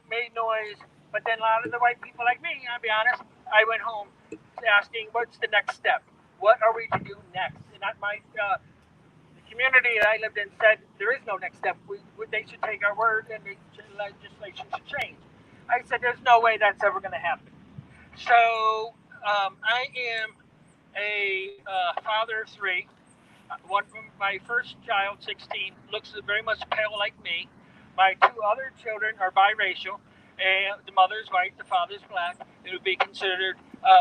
made noise, but then a lot of the white people like me, I'll be honest, I went home asking, what's the next step? What are we to do next? And the community that I lived in said there is no next step. They should take our word and the legislation should change. I said there's no way that's ever going to happen. So I am a father of three. One from my first child, 16, looks very much pale like me. My two other children are biracial, and the mother's white, the father's black. It would be considered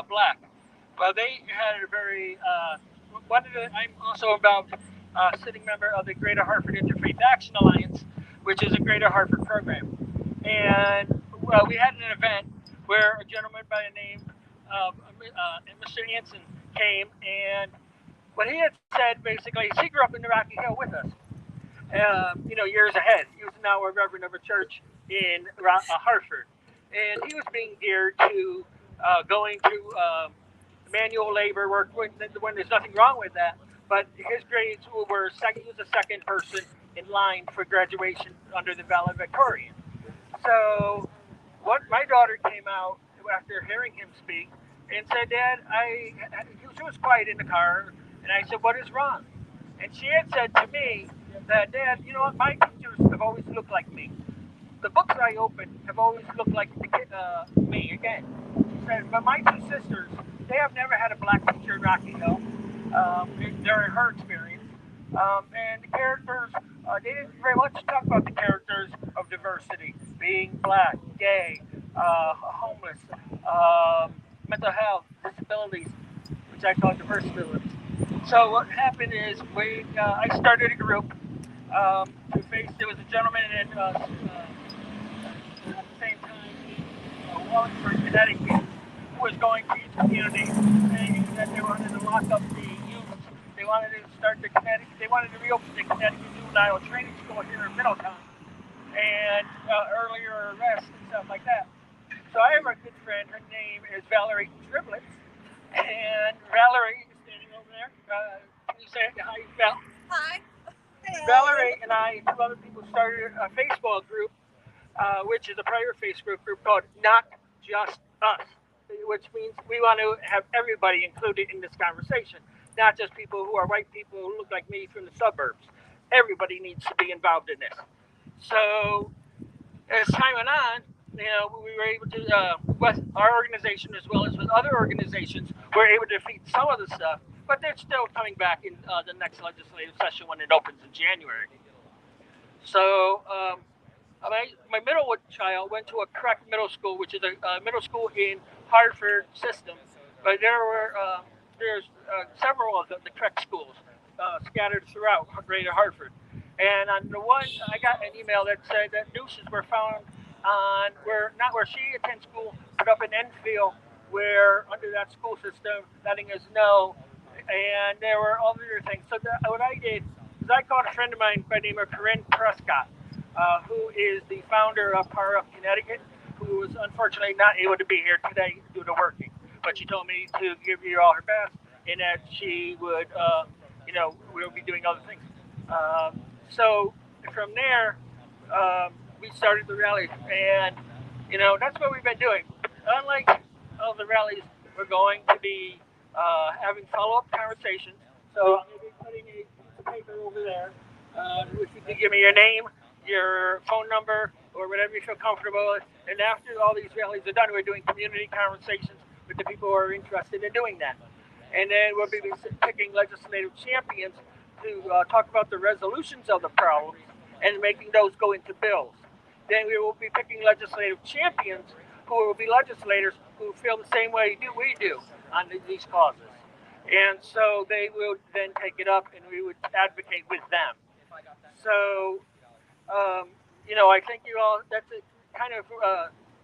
black. Well, they had a very I'm also involved, sitting member of the Greater Hartford Interfaith Action Alliance, which is a Greater Hartford program. And well, we had an event where a gentleman by the name of Mr. Anson came, and what he had said basically is he grew up in the Rocky Hill with us, years ahead. He was now a Reverend of a church in Hartford, and he was being geared to going to manual labor work when there's nothing wrong with that. But his grades were second. He was the second person in line for graduation under the valedictorian. So, my daughter came out after hearing him speak and said, "Dad, she was quiet in the car." And I said, "What is wrong?" And she had said to me that, "Dad, you know what? My teachers have always looked like me. The books I open have always looked like me again." She said, "But my two sisters, they have never had a black teacher in Rocky Hill. They're in her experience. And the characters, they didn't very much talk about the characters of diversity, being black, gay, homeless, mental health, disabilities, which I call diverse abilities." So what happened is I started a group to face. There was a gentleman at the same time, Wallingford, Connecticut, who was going to each community saying that they wanted to lock up the youth. They wanted to start They wanted to reopen the Connecticut Juvenile Training School here in Middletown, and earlier arrests and stuff like that. So I have a good friend. Her name is Valerie Triplets, and Valerie is standing over there. Can you say hi, Val? Hi. Hello. Valerie and I and two other people started a Facebook group, which is a private Facebook group called Not Just Us, which means we want to have everybody included in this conversation, not just people who are white people who look like me from the suburbs. Everybody needs to be involved in this. So as time went on, we were able to, with our organization as well as with other organizations, we're able to defeat some of the stuff, but they're still coming back in the next legislative session when it opens in January. So my middle child went to a correct middle school, which is a middle school in Hartford system, but there's several of the correct schools scattered throughout Greater Hartford. And on the one, I got an email that said that nooses were found on not where she attends school, but up in Enfield, where under that school system, letting us know. And there were other things. So what I did is I called a friend of mine by the name of Corinne Prescott, who is the founder of Carr, Connecticut, who was unfortunately not able to be here today due to working. But she told me to give you all her best, and that she would, we'll be doing other things. So from there, we started the rally, and that's what we've been doing. Unlike all the rallies, we're going to be having follow-up conversations. So I'm going to be putting a piece of paper over there, which you can give me your name, your phone number, or whatever you feel comfortable with. And after all these rallies are done, we're doing community conversations with the people who are interested in doing that. And then we'll be picking legislative champions to talk about the resolutions of the problems and making those go into bills. Then we will be picking legislative champions who will be legislators who feel the same way we do on these causes. And so they will then take it up and we would advocate with them. So, I think you all, that's a kind of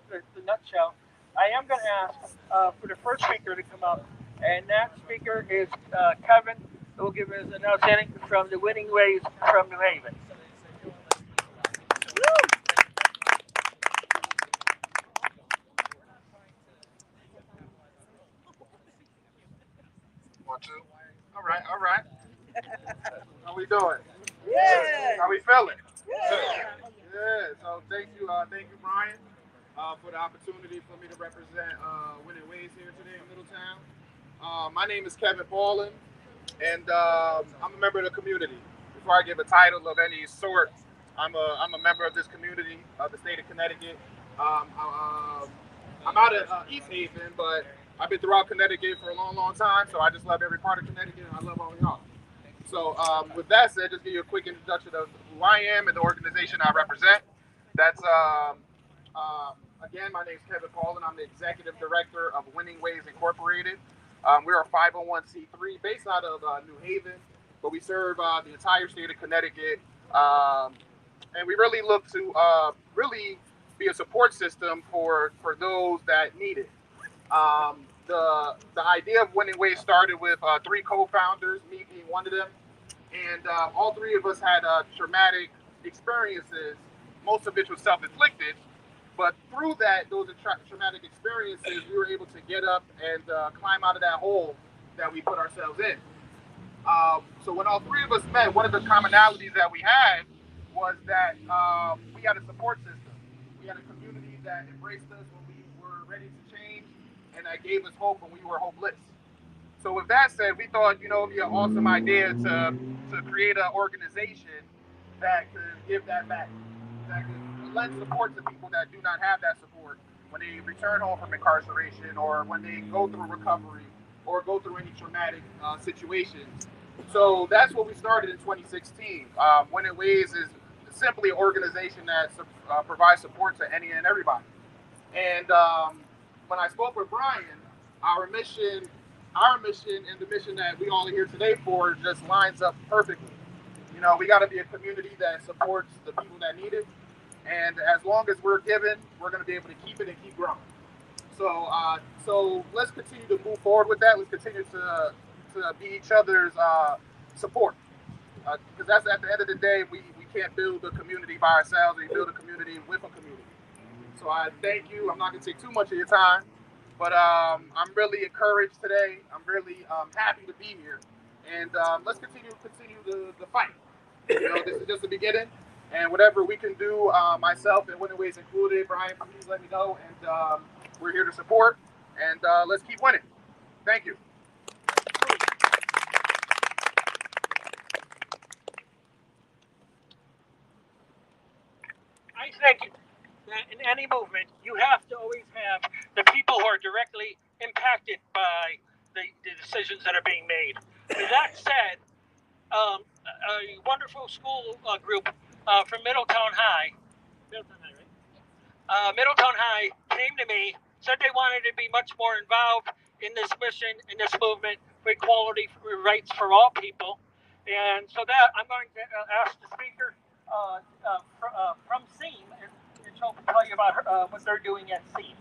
the nutshell. I am going to ask for the first speaker to come up, and that speaker is Kevin, who will give us an outstanding from the Winning Ways from New Haven. One, two. All right. How we doing? Yeah. How we feeling? Yeah. Yeah. So thank you, Brian. for the opportunity for me to represent Winning Ways here today in Middletown. My name is Kevin Paulin, and I'm a member of the community. Before I give a title of any sort, I'm a member of this community of the state of Connecticut. I'm out of East Haven, but I've been throughout Connecticut for a long, long time, so I just love every part of Connecticut, and I love all of y'all. So with that said, just give you a quick introduction of who I am and the organization I represent. That's, again, my name is Kevin Paul, and I'm the Executive Director of Winning Ways Incorporated. We're a 501c3 based out of New Haven, but we serve the entire state of Connecticut. And we really look to really be a support system for those that need it. The idea of Winning Ways started with 3 co-founders, me being one of them, and all 3 of us had traumatic experiences, most of which was self-inflicted. But through those traumatic experiences, we were able to get up and climb out of that hole that we put ourselves in. So when all 3 of us met, one of the commonalities that we had was that we had a support system. We had a community that embraced us when we were ready to change, and that gave us hope when we were hopeless. So with that said, we thought, it'd be an awesome idea to create an organization that could give that back, that could lend support to people that do not have that support when they return home from incarceration, or when they go through recovery, or go through any traumatic situations. So that's what we started in 2016. Winning Ways is simply an organization that provides support to any and everybody. And when I spoke with Brian, our mission and the mission that we all are here today for just lines up perfectly. We got to be a community that supports the people that need it. And as long as we're given, we're going to be able to keep it and keep growing. So let's continue to move forward with that. Let's continue to be each other's support. Because that's at the end of the day, we can't build a community by ourselves. We build a community with a community. So I thank you. I'm not going to take too much of your time, but I'm really encouraged today. I'm really happy to be here. And let's continue the fight. This is just the beginning. And whatever we can do, myself and Winning Ways included, Brian, please let me know. And we're here to support. And let's keep winning. Thank you. I think that in any movement, you have to always have the people who are directly impacted by the decisions that are being made. With that said, a wonderful school group from Middletown High, Middletown High came to me, said they wanted to be much more involved in this mission, in this movement for equality rights for all people. And so that I'm going to ask the speaker from SEAM, and she'll tell you about what they're doing at SEAM.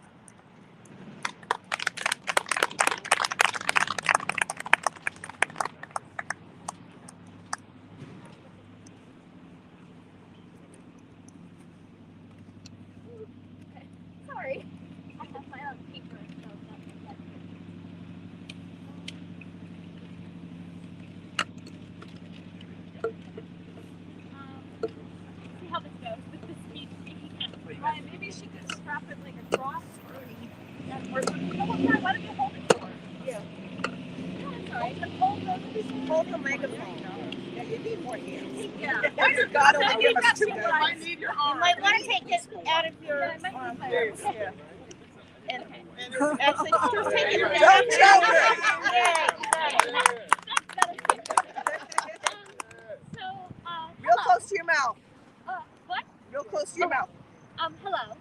Sorry. I have my own paper, so that's see how this goes with the speed. Right, maybe she could strap it like across or something. Why don't you hold it for her? Yeah. No, it's alright. Hold the megaphone. Yeah, you need more hands. Yeah. God only give us 2 hands. I need your arm. You might want to take it out of your arm. Yeah. And actually, just take it down. Real close to your mouth. What? Real close to your mouth. Hello.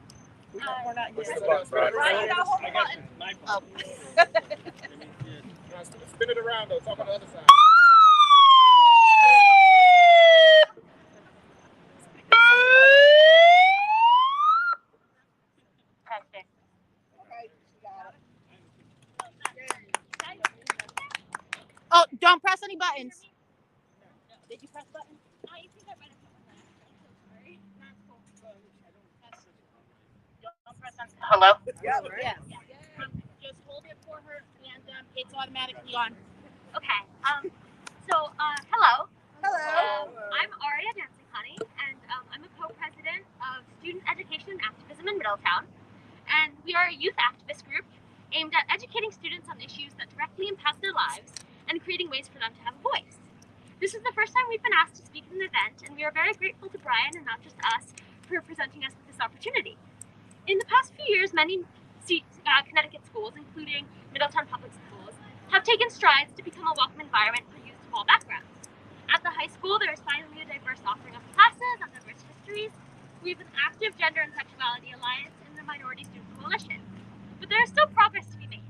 We're not used to Right, now hold the button. Oh. Spin it around though. Talk on the other side. Oh, don't press any buttons. Did you press buttons? I think I might have pressed buttons. Hello? Yeah, right. Yes. Just hold it for her, and it's automatically on. Okay. Hello. Hello. I'm Aria Dancing Honey, and I'm a co-president of Student Education and Activism in Middletown. and we are a youth activist group aimed at educating students on issues that directly impact their lives and creating ways for them to have a voice. This is the first time we've been asked to speak at an event, and we are very grateful to Brian, and not just us, for presenting us with this opportunity. In the past few years, many Connecticut schools, including Middletown Public Schools, have taken strides to become a welcome environment for youth of all backgrounds. At the high school, there is finally a diverse offering of classes and diverse histories. We have an active gender and sexuality alliance in the Minority Student Coalition. But there is still progress to be made.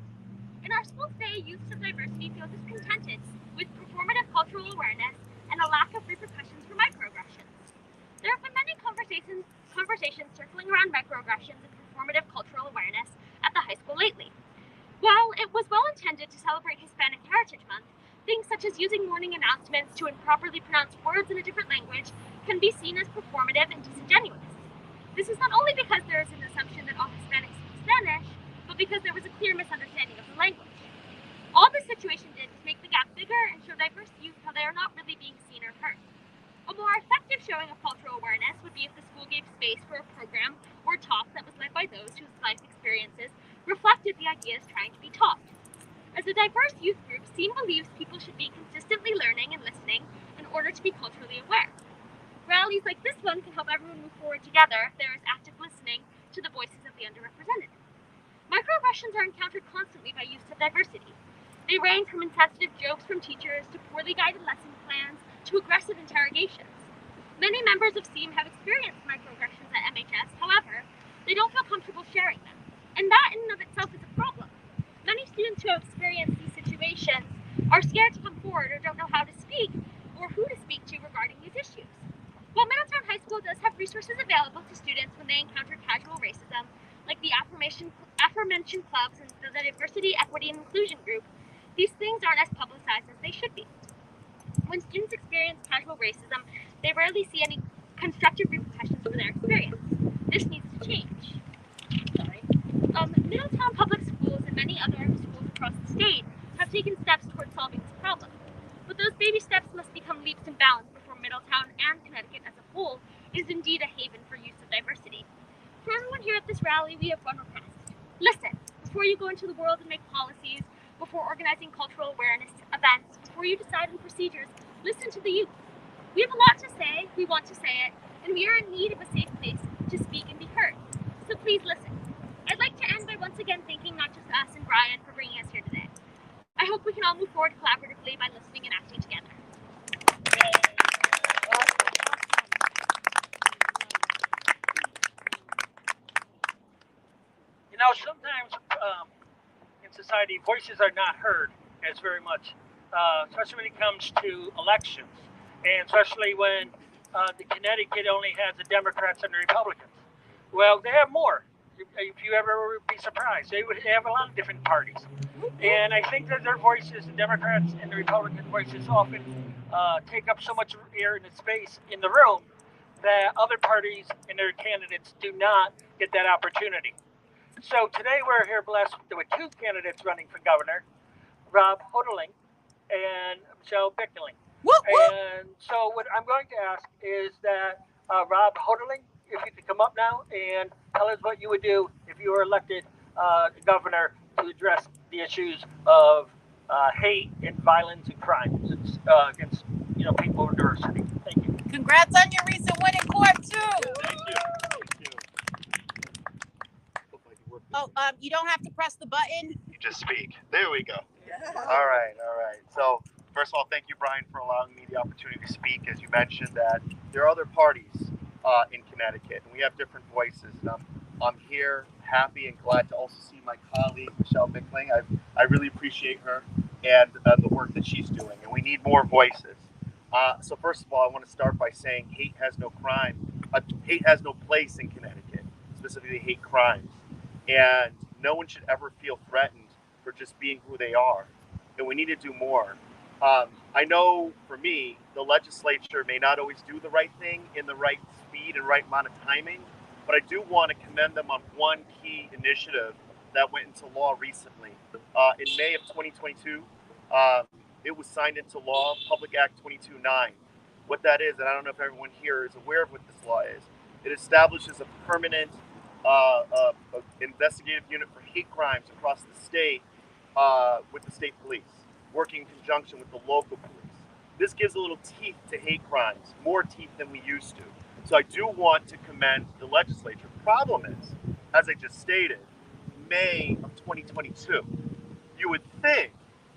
In our school today, youths of diversity feel discontented with performative cultural awareness and a lack of repercussions for microaggressions. There have been many conversations circling around microaggressions and performative cultural awareness at the high school lately. While it was well intended to celebrate Hispanic Heritage Month, things such as using morning announcements to improperly pronounce words in a different language can be seen as performative and disingenuous. This is not only because there is an assumption that all Hispanics speak Spanish, but because there was a clear misunderstanding of the language. All this situation did was make the gap bigger and show diverse youth how they are not really being seen or heard. A more effective showing of cultural awareness would be if the school gave space for a program or talk that was led by those whose life experiences reflected the ideas trying to be taught. As a diverse youth group, SEAM believes people should be consistently learning and listening in order to be culturally aware. Rallies like this one can help everyone move forward together if there is active listening to the voices of the underrepresented. Microaggressions are encountered constantly by youths of diversity. They range from insensitive jokes from teachers to poorly guided lesson plans to aggressive interrogations. Many members of SEAM have experienced microaggressions at MHS, however, they don't feel comfortable sharing them. And that in and of itself is a problem. Many students who have experienced these situations are scared to come forward or don't know how to speak or who to speak to regarding these issues. While Middletown High School does have resources available to students when they encounter casual racism, like the aforementioned clubs and the Diversity, Equity, and Inclusion group, these things aren't as publicized as they should be. When students experience casual racism, they rarely see any constructive repercussions for their experience. This needs to change. Middletown Public Schools and many other schools across the state have taken steps towards solving this problem. But those baby steps must become leaps and bounds before Middletown and Connecticut as a whole is indeed a haven for youth of diversity. For everyone here at this rally, we have one request. Listen, before you go into the world and make policies, before organizing cultural awareness events, before you decide on procedures, listen to the youth. We have a lot to say, we want to say it, and we are in need of a safe place to speak and be heard. So please listen. I'd like to end by once again thanking not just us and Brian for bringing us here today. I hope we can all move forward collaboratively by listening and acting together. You know, sometimes in society, voices are not heard as very much, especially when it comes to elections, and especially when the Connecticut only has the Democrats and the Republicans. Well, they have more. If you ever be surprised, they would have a lot of different parties. And I think that their voices, the Democrats and the Republican voices, often take up so much air and space in the room that other parties and their candidates do not get that opportunity. So today we're here blessed with two candidates running for governor, Rob Hodeling and Michelle Bickling. And so what I'm going to ask is that Rob Hodeling, if you could come up now and tell us what you would do if you were elected governor to address the issues of hate and violence and crimes against people with diversity. Thank you. Congrats on your recent win in court too. Thank you. Oh, you don't have to press the button. You just speak. There we go. All right. So first of all, thank you, Brian, for allowing me the opportunity to speak. As you mentioned, that there are other parties in Connecticut, and we have different voices. And I'm here, happy and glad to also see my colleague Michelle Bickling. I really appreciate her and the work that she's doing, and we need more voices. So first of all, I want to start by saying hate has no place in Connecticut, specifically hate crimes. And no one should ever feel threatened for just being who they are. And we need to do more. I know for me, the legislature may not always do the right thing in the right speed and right amount of timing, but I do want to commend them on one key initiative that went into law recently. In May of 2022, it was signed into law, Public Act 22-9. What that is, and I don't know if everyone here is aware of what this law is, it establishes a permanent investigative unit for hate crimes across the state with the state police, working in conjunction with the local police. This gives a little teeth to hate crimes, more teeth than we used to. So I do want to commend the legislature. Problem is, as I just stated, May of 2022, you would think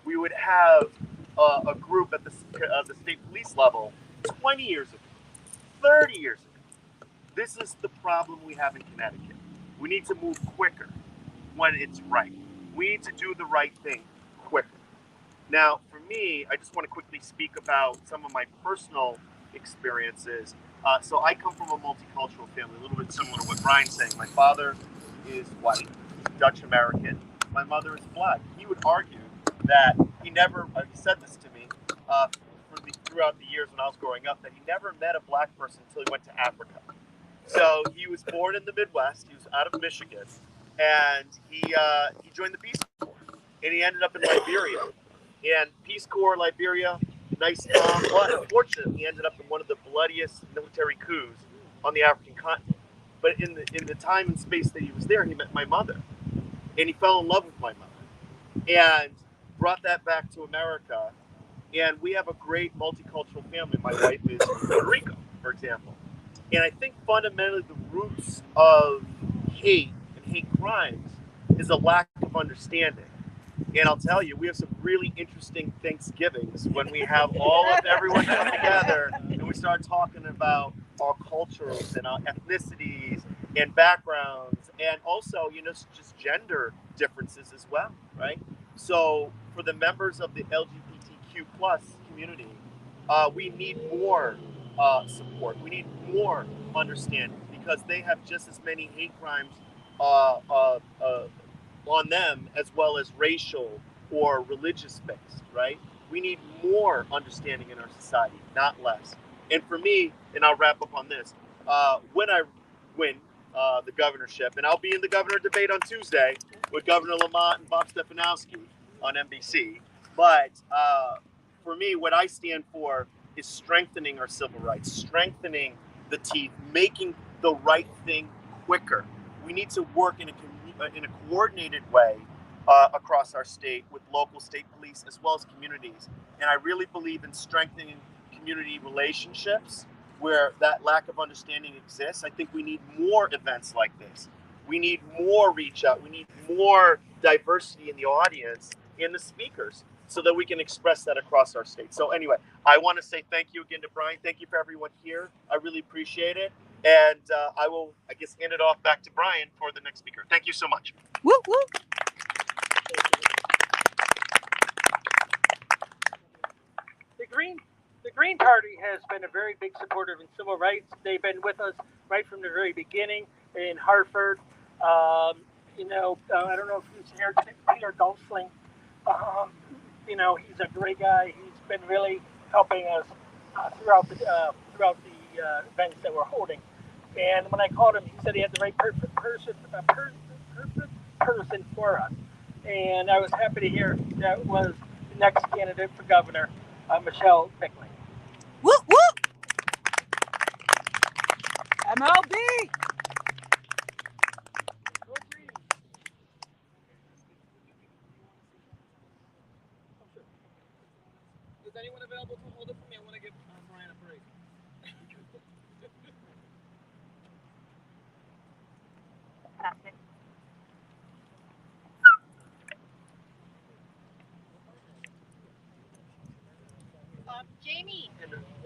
we would have a group at the state police level 20 years ago, 30 years ago. This is the problem we have in Connecticut. We need to move quicker when it's right. We need to do the right thing quicker. Now, for me, I just want to quickly speak about some of my personal experiences. So I come from a multicultural family, a little bit similar to what Brian's saying. My father is white, Dutch American. My mother is black. He would argue that he never, he said this to me throughout the years when I was growing up, that he never met a black person until he went to Africa. So he was born in the Midwest. He was out of Michigan, and he joined the Peace Corps, and he ended up in Liberia. And Peace Corps, Liberia, nice town, but unfortunately, he ended up in one of the bloodiest military coups on the African continent. But in the time and space that he was there, he met my mother, and he fell in love with my mother, and brought that back to America. And we have a great multicultural family. My wife is from Puerto Rico, for example. And I think fundamentally the roots of hate and hate crimes is a lack of understanding. And I'll tell you, we have some really interesting Thanksgivings when we have all of everyone come together and we start talking about our cultures and our ethnicities and backgrounds, and also, just gender differences as well, right? So for the members of the LGBTQ plus community, we need more support. We need more understanding, because they have just as many hate crimes on them as well as racial or religious based, right? We need more understanding in our society, not less. And for me, and I'll wrap up on this, when I win the governorship, and I'll be in the governor debate on Tuesday with Governor Lamont and Bob Stefanowski on NBC, but for me, what I stand for is strengthening our civil rights, strengthening the teeth, making the right thing quicker. We need to work in a coordinated way across our state with local state police as well as communities. And I really believe in strengthening community relationships where that lack of understanding exists. I think we need more events like this. We need more reach out. We need more diversity in the audience and the speakers so that we can express that across our state. So anyway, I want to say thank you again to Brian. Thank you for everyone here. I really appreciate it. And I will, hand it off back to Brian for the next speaker. Thank you so much. Woo, woo. The Green Party has been a very big supporter in civil rights. They've been with us right from the very beginning in Hartford. I don't know if he's here, Peter Gulsling. He's a great guy. He's been really helping us throughout the events that we're holding. And when I called him, he said he had the right person for us. And I was happy to hear that was the next candidate for governor, Michelle Bickley. Whoop, whoop. MLB. Is anyone available to hold it for me? I want to give Brian a break. Jamie,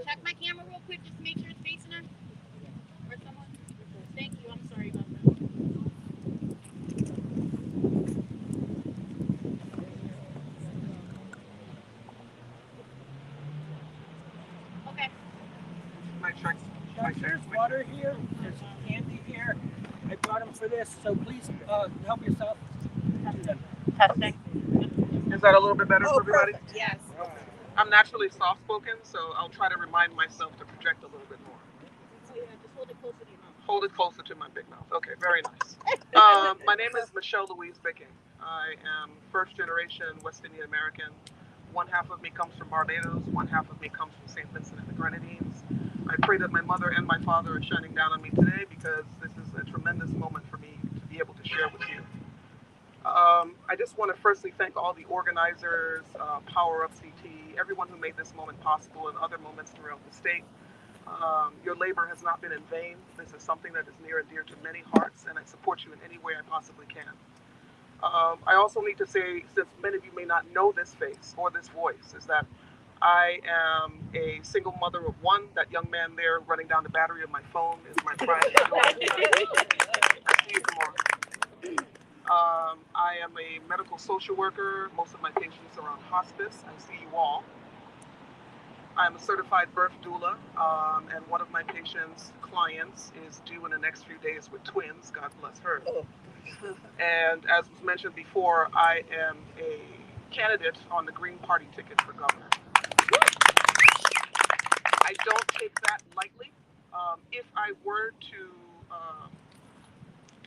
check my camera real quick just to make sure it's facing her. Or someone. Thank you. I'm sorry about that. Okay. There's water here. There's candy here. I brought him for this, so please help yourself. Testing. Is that a little bit better for everybody? Perfect. Yes. I'm naturally soft-spoken, so I'll try to remind myself to project a little bit more. So yeah, just hold it closer to your mouth. Hold it closer to my big mouth. Okay, very nice. My name is Michelle Louise Bicking. I am first-generation West Indian American. One half of me comes from Barbados. One half of me comes from St. Vincent and the Grenadines. I pray that my mother and my father are shining down on me today, because this is a tremendous moment for me to be able to share with you. I just want to firstly thank all the organizers, Power Up CT, everyone who made this moment possible and other moments throughout the state. Your labor has not been in vain. This is something that is near and dear to many hearts, and I support you in any way I possibly can. I also need to say, since many of you may not know this face or this voice, is that I am a single mother of one. That young man there running down the battery of my phone is my pride. I am a medical social worker. Most of my patients are on hospice. I see you all. I'm a certified birth doula, and one of my patients' clients is due in the next few days with twins. God bless her. And as was mentioned before, I am a candidate on the Green Party ticket for governor. I don't take that lightly. If I were to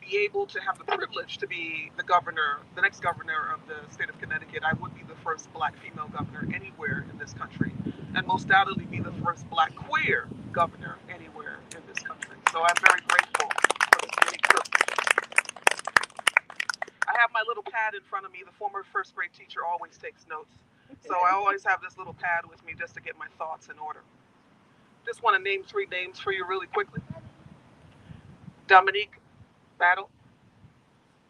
be able to have the privilege to be the governor, the next governor of the state of Connecticut, I would be the first Black female governor anywhere in this country, and most undoubtedly be the first Black queer governor anywhere in this country. So I'm very grateful for this unique privilege. I have my little pad in front of me. The former first grade teacher always takes notes, so I always have this little pad with me just to get my thoughts in order. Just want to name 3 names for you really quickly. Dominique Battle,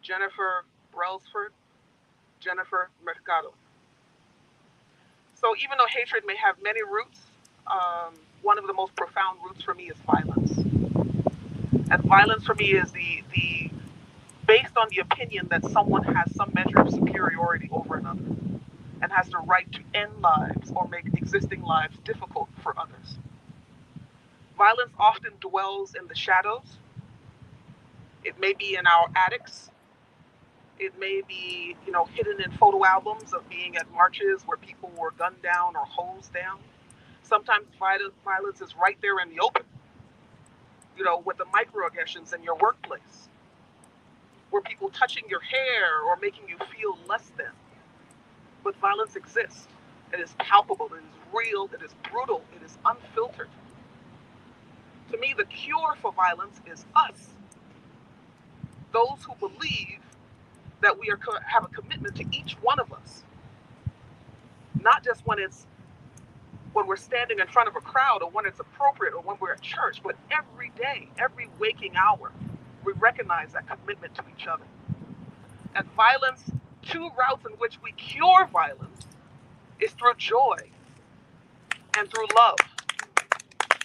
Jennifer Brailsford, Jennifer Mercado. So even though hatred may have many roots, one of the most profound roots for me is violence. And violence for me is the based on the opinion that someone has some measure of superiority over another and has the right to end lives or make existing lives difficult for others. Violence often dwells in the shadows. It may be in our attics. It may be, hidden in photo albums of being at marches where people were gunned down or hosed down. Sometimes violence is right there in the open, with the microaggressions in your workplace, where people touching your hair or making you feel less than. But violence exists. It is palpable. It is real. It is brutal. It is unfiltered. To me, the cure for violence is us. Those who believe that we have a commitment to each one of us. Not just when we're standing in front of a crowd or when it's appropriate or when we're at church, but every day, every waking hour, we recognize that commitment to each other. And violence, 2 routes in which we cure violence is through joy and through love.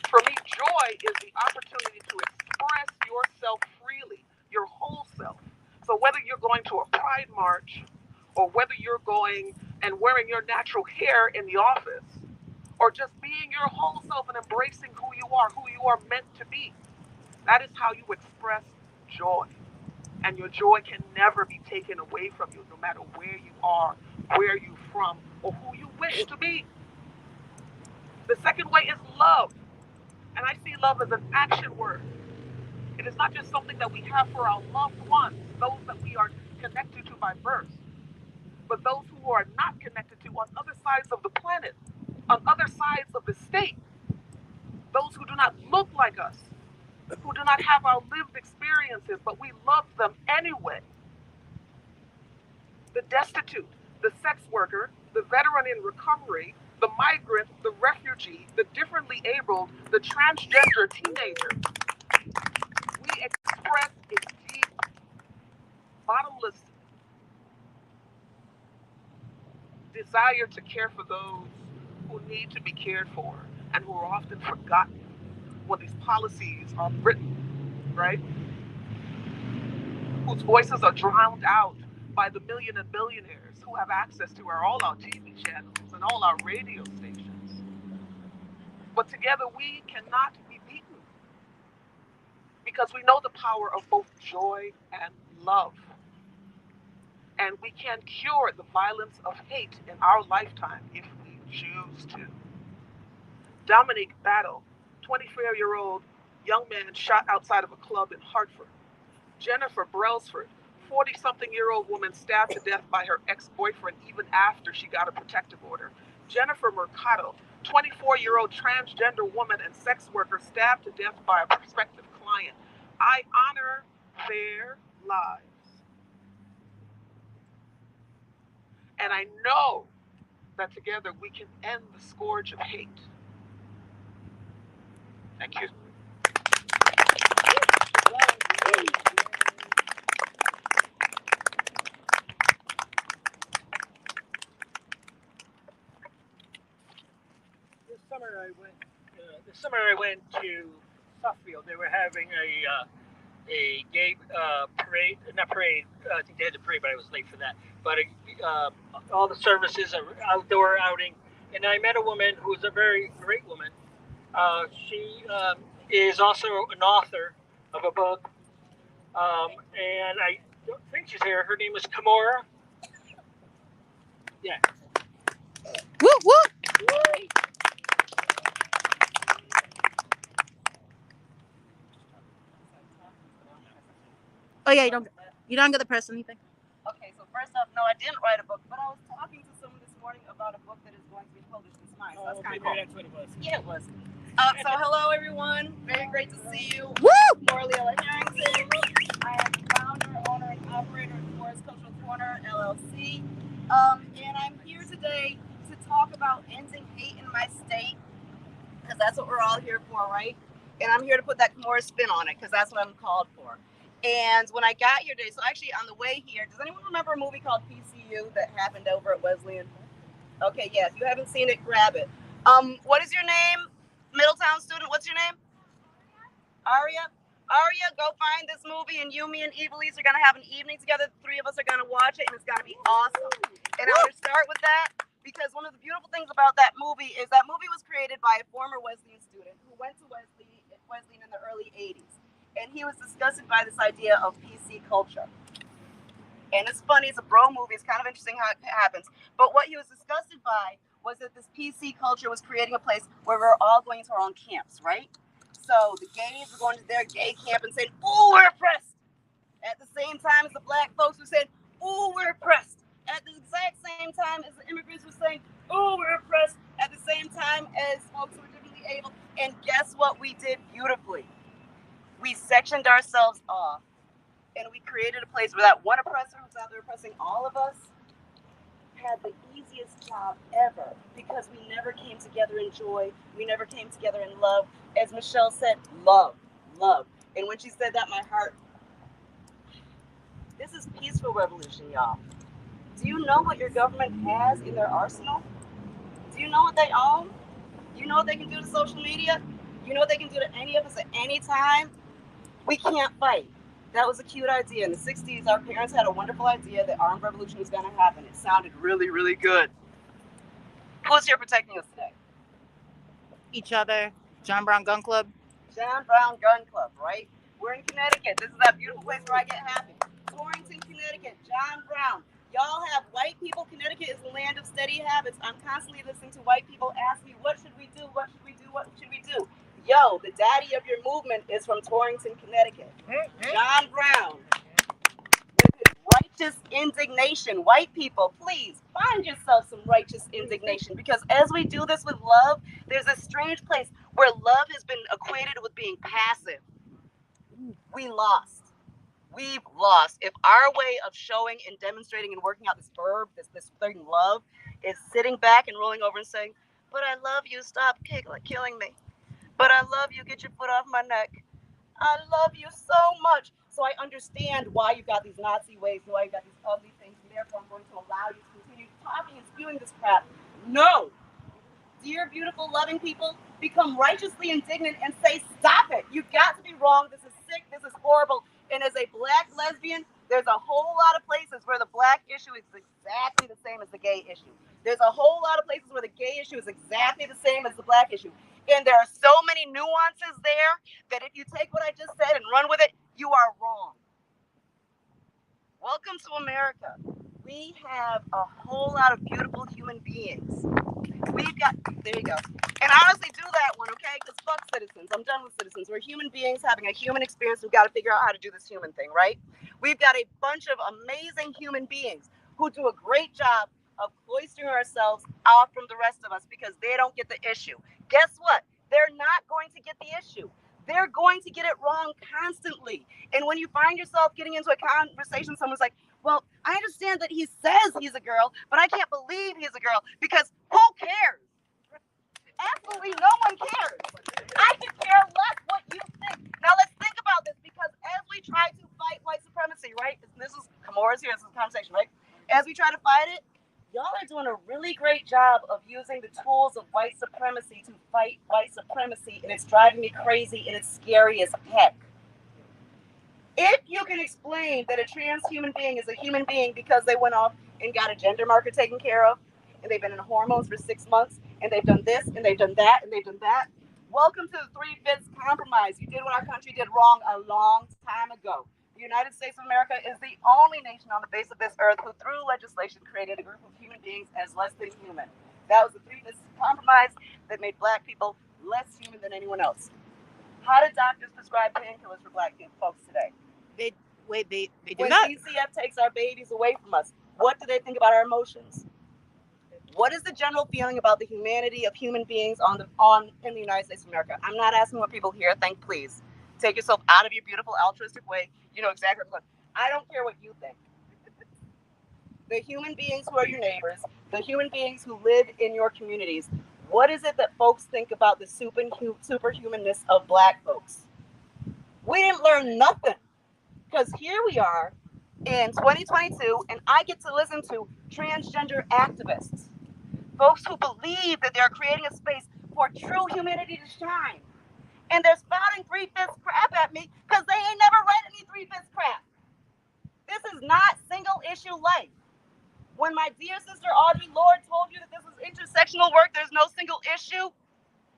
For me, joy is the opportunity to express yourself freely, your whole self. So whether you're going to a pride march or whether you're going and wearing your natural hair in the office or just being your whole self and embracing who you are meant to be, that is how you express joy. And your joy can never be taken away from you, no matter where you are, where you're from, or who you wish to be. The second way is love. And I see love as an action word. It is not just something that we have for our loved ones, those that we are connected to by birth, but those who are not connected to on other sides of the planet, on other sides of the state, those who do not look like us, who do not have our lived experiences, but we love them anyway. The destitute, the sex worker, the veteran in recovery, the migrant, the refugee, the differently abled, the transgender teenager. We express a deep, bottomless desire to care for those who need to be cared for and who are often forgotten when these policies are written, right? Whose voices are drowned out by the million and billionaires who have access to all our TV channels and all our radio stations. But together we cannot be beaten because we know the power of both joy and love. And we can cure the violence of hate in our lifetime if we choose to. Dominique Battle, 24-year-old young man shot outside of a club in Hartford. Jennifer Brailsford, 40-something-year-old woman stabbed to death by her ex-boyfriend even after she got a protective order. Jennifer Mercado, 24-year-old transgender woman and sex worker stabbed to death by a prospective client. I honor their lives. And I know that together we can end the scourge of hate. Thank you. This summer I went to Suffield. They were having a gay parade, not parade. I think they had a parade, but I was late for that. But all the services, are outdoor outing, and I met a woman who was a very great woman. She is also an author of a book, and I don't think she's here. Her name is Kimora. Yeah. Woo woo. Oh yeah, you don't get the press anything. Okay, so first off, no, I didn't write a book, but I was talking to someone this morning about a book that is going to be published this month. So that's kind of cool. That's what it was. Yeah, it was. So hello everyone. Very great to see you. Woo! Morleila Harrington. I am the founder, owner, and operator of Forest Cultural Corner LLC. And I'm here today to talk about ending hate in my state, because that's what we're all here for, right? And I'm here to put that Kimora spin on it, because that's what I'm called for. And when I got here today, so actually on the way here, does anyone remember a movie called PCU that happened over at Wesleyan? Okay, yeah, if you haven't seen it, grab it. What is your name? Middletown student, what's your name? Aria? Aria, go find this movie, and you, me, and Evilise are going to have an evening together. The three of us are going to watch it, and it's going to be awesome. And I'm going to start with that, because one of the beautiful things about that movie is that movie was created by a former Wesleyan student who went to Wesleyan in the early 80s. And he was disgusted by this idea of PC culture. And it's funny, it's a bro movie, it's kind of interesting how it happens. But what he was disgusted by was that this PC culture was creating a place where we're all going to our own camps, right? So the gays were going to their gay camp and saying, "Ooh, we're oppressed." At the same time as the black folks were saying, "Ooh, we're oppressed." At the exact same time as the immigrants were saying, "Ooh, we're oppressed." At the same time as folks who were differently able. And guess what we did beautifully? We sectioned ourselves off, and we created a place where that one oppressor who's out there oppressing all of us had the easiest job ever, because we never came together in joy. We never came together in love. As Michelle said, love, love. And when she said that, my heart, this is peaceful revolution, y'all. Do you know what your government has in their arsenal? Do you know what they own? Do you know what they can do to social media? You know what they can do to any of us at any time? We can't fight. That was a cute idea. In the 60s, our parents had a wonderful idea that armed revolution was going to happen. It sounded really, really good. Who's here protecting us today? Each other. John Brown Gun Club. John Brown Gun Club, right? We're in Connecticut. This is that beautiful place where I get happy. Torrington, Connecticut. John Brown. Y'all have white people. Connecticut is the land of steady habits. I'm constantly listening to white people ask me, what should we do? What should we do? What should we do? Yo, the daddy of your movement is from Torrington, Connecticut. John Brown. With his righteous indignation. White people, please find yourself some righteous indignation, because as we do this with love, there's a strange place where love has been equated with being passive. We lost. We've lost. If our way of showing and demonstrating and working out this verb, this thing love, is sitting back and rolling over and saying, "But I love you, stop killing me. But I love you, get your foot off my neck. I love you so much." So I understand why you've got these Nazi ways, why you've got these ugly things, and therefore I'm going to allow you to continue talking and spewing this crap. No. Dear, beautiful, loving people, become righteously indignant and say, "Stop it. You've got to be wrong. This is sick. This is horrible." And as a black lesbian, there's a whole lot of places where the black issue is exactly the same as the gay issue. There's a whole lot of places where the gay issue is exactly the same as the black issue. And there are so many nuances there that if you take what I just said and run with it, you are wrong. Welcome to America. We have a whole lot of beautiful human beings. We've got, there you go. And honestly, do that one, okay? Because fuck citizens. I'm done with citizens. We're human beings having a human experience. We've got to figure out how to do this human thing, right? We've got a bunch of amazing human beings who do a great job of cloistering ourselves off from the rest of us because they don't get the issue. Guess what? They're not going to get the issue. They're going to get it wrong constantly. And when you find yourself getting into a conversation, someone's like, well, I understand that he says he's a girl, but I can't believe he's a girl because who cares? Absolutely no one cares. I could care less what you think. Now let's think about this, because as we try to fight white supremacy, right? This is Kamora's here, this is a conversation, right? As we try to fight it, y'all are doing a really great job of using the tools of white supremacy to fight white supremacy, and it's driving me crazy and it's scary as heck. If you can explain that a trans human being is a human being because they went off and got a gender marker taken care of, and they've been in hormones for 6 months, and they've done this, and they've done that, and they've done that, welcome to the 3/5 compromise. You did what our country did wrong a long time ago. The United States of America is the only nation on the face of this earth who, through legislation, created a group of human beings as less than human. That was the 3/5 compromise that made black people less human than anyone else. How do doctors prescribe painkillers for black folks today? They do When that. DCF takes our babies away from us, what do they think about our emotions? What is the general feeling about the humanity of human beings in the United States of America? I'm not asking what people here think, please. Take yourself out of your beautiful altruistic way. You know exactly what I don't care what you think. The human beings who are your neighbors, the human beings who live in your communities, what is it that folks think about the superhumanness of black folks? We didn't learn nothing, because here we are in 2022, and I get to listen to transgender activists, folks who believe that they're creating a space for true humanity to shine. And they're spouting 3/5 crap at me because they ain't never read any 3/5 crap. This is not single issue life. When my dear sister Audre Lorde told you that this is intersectional work, there's no single issue,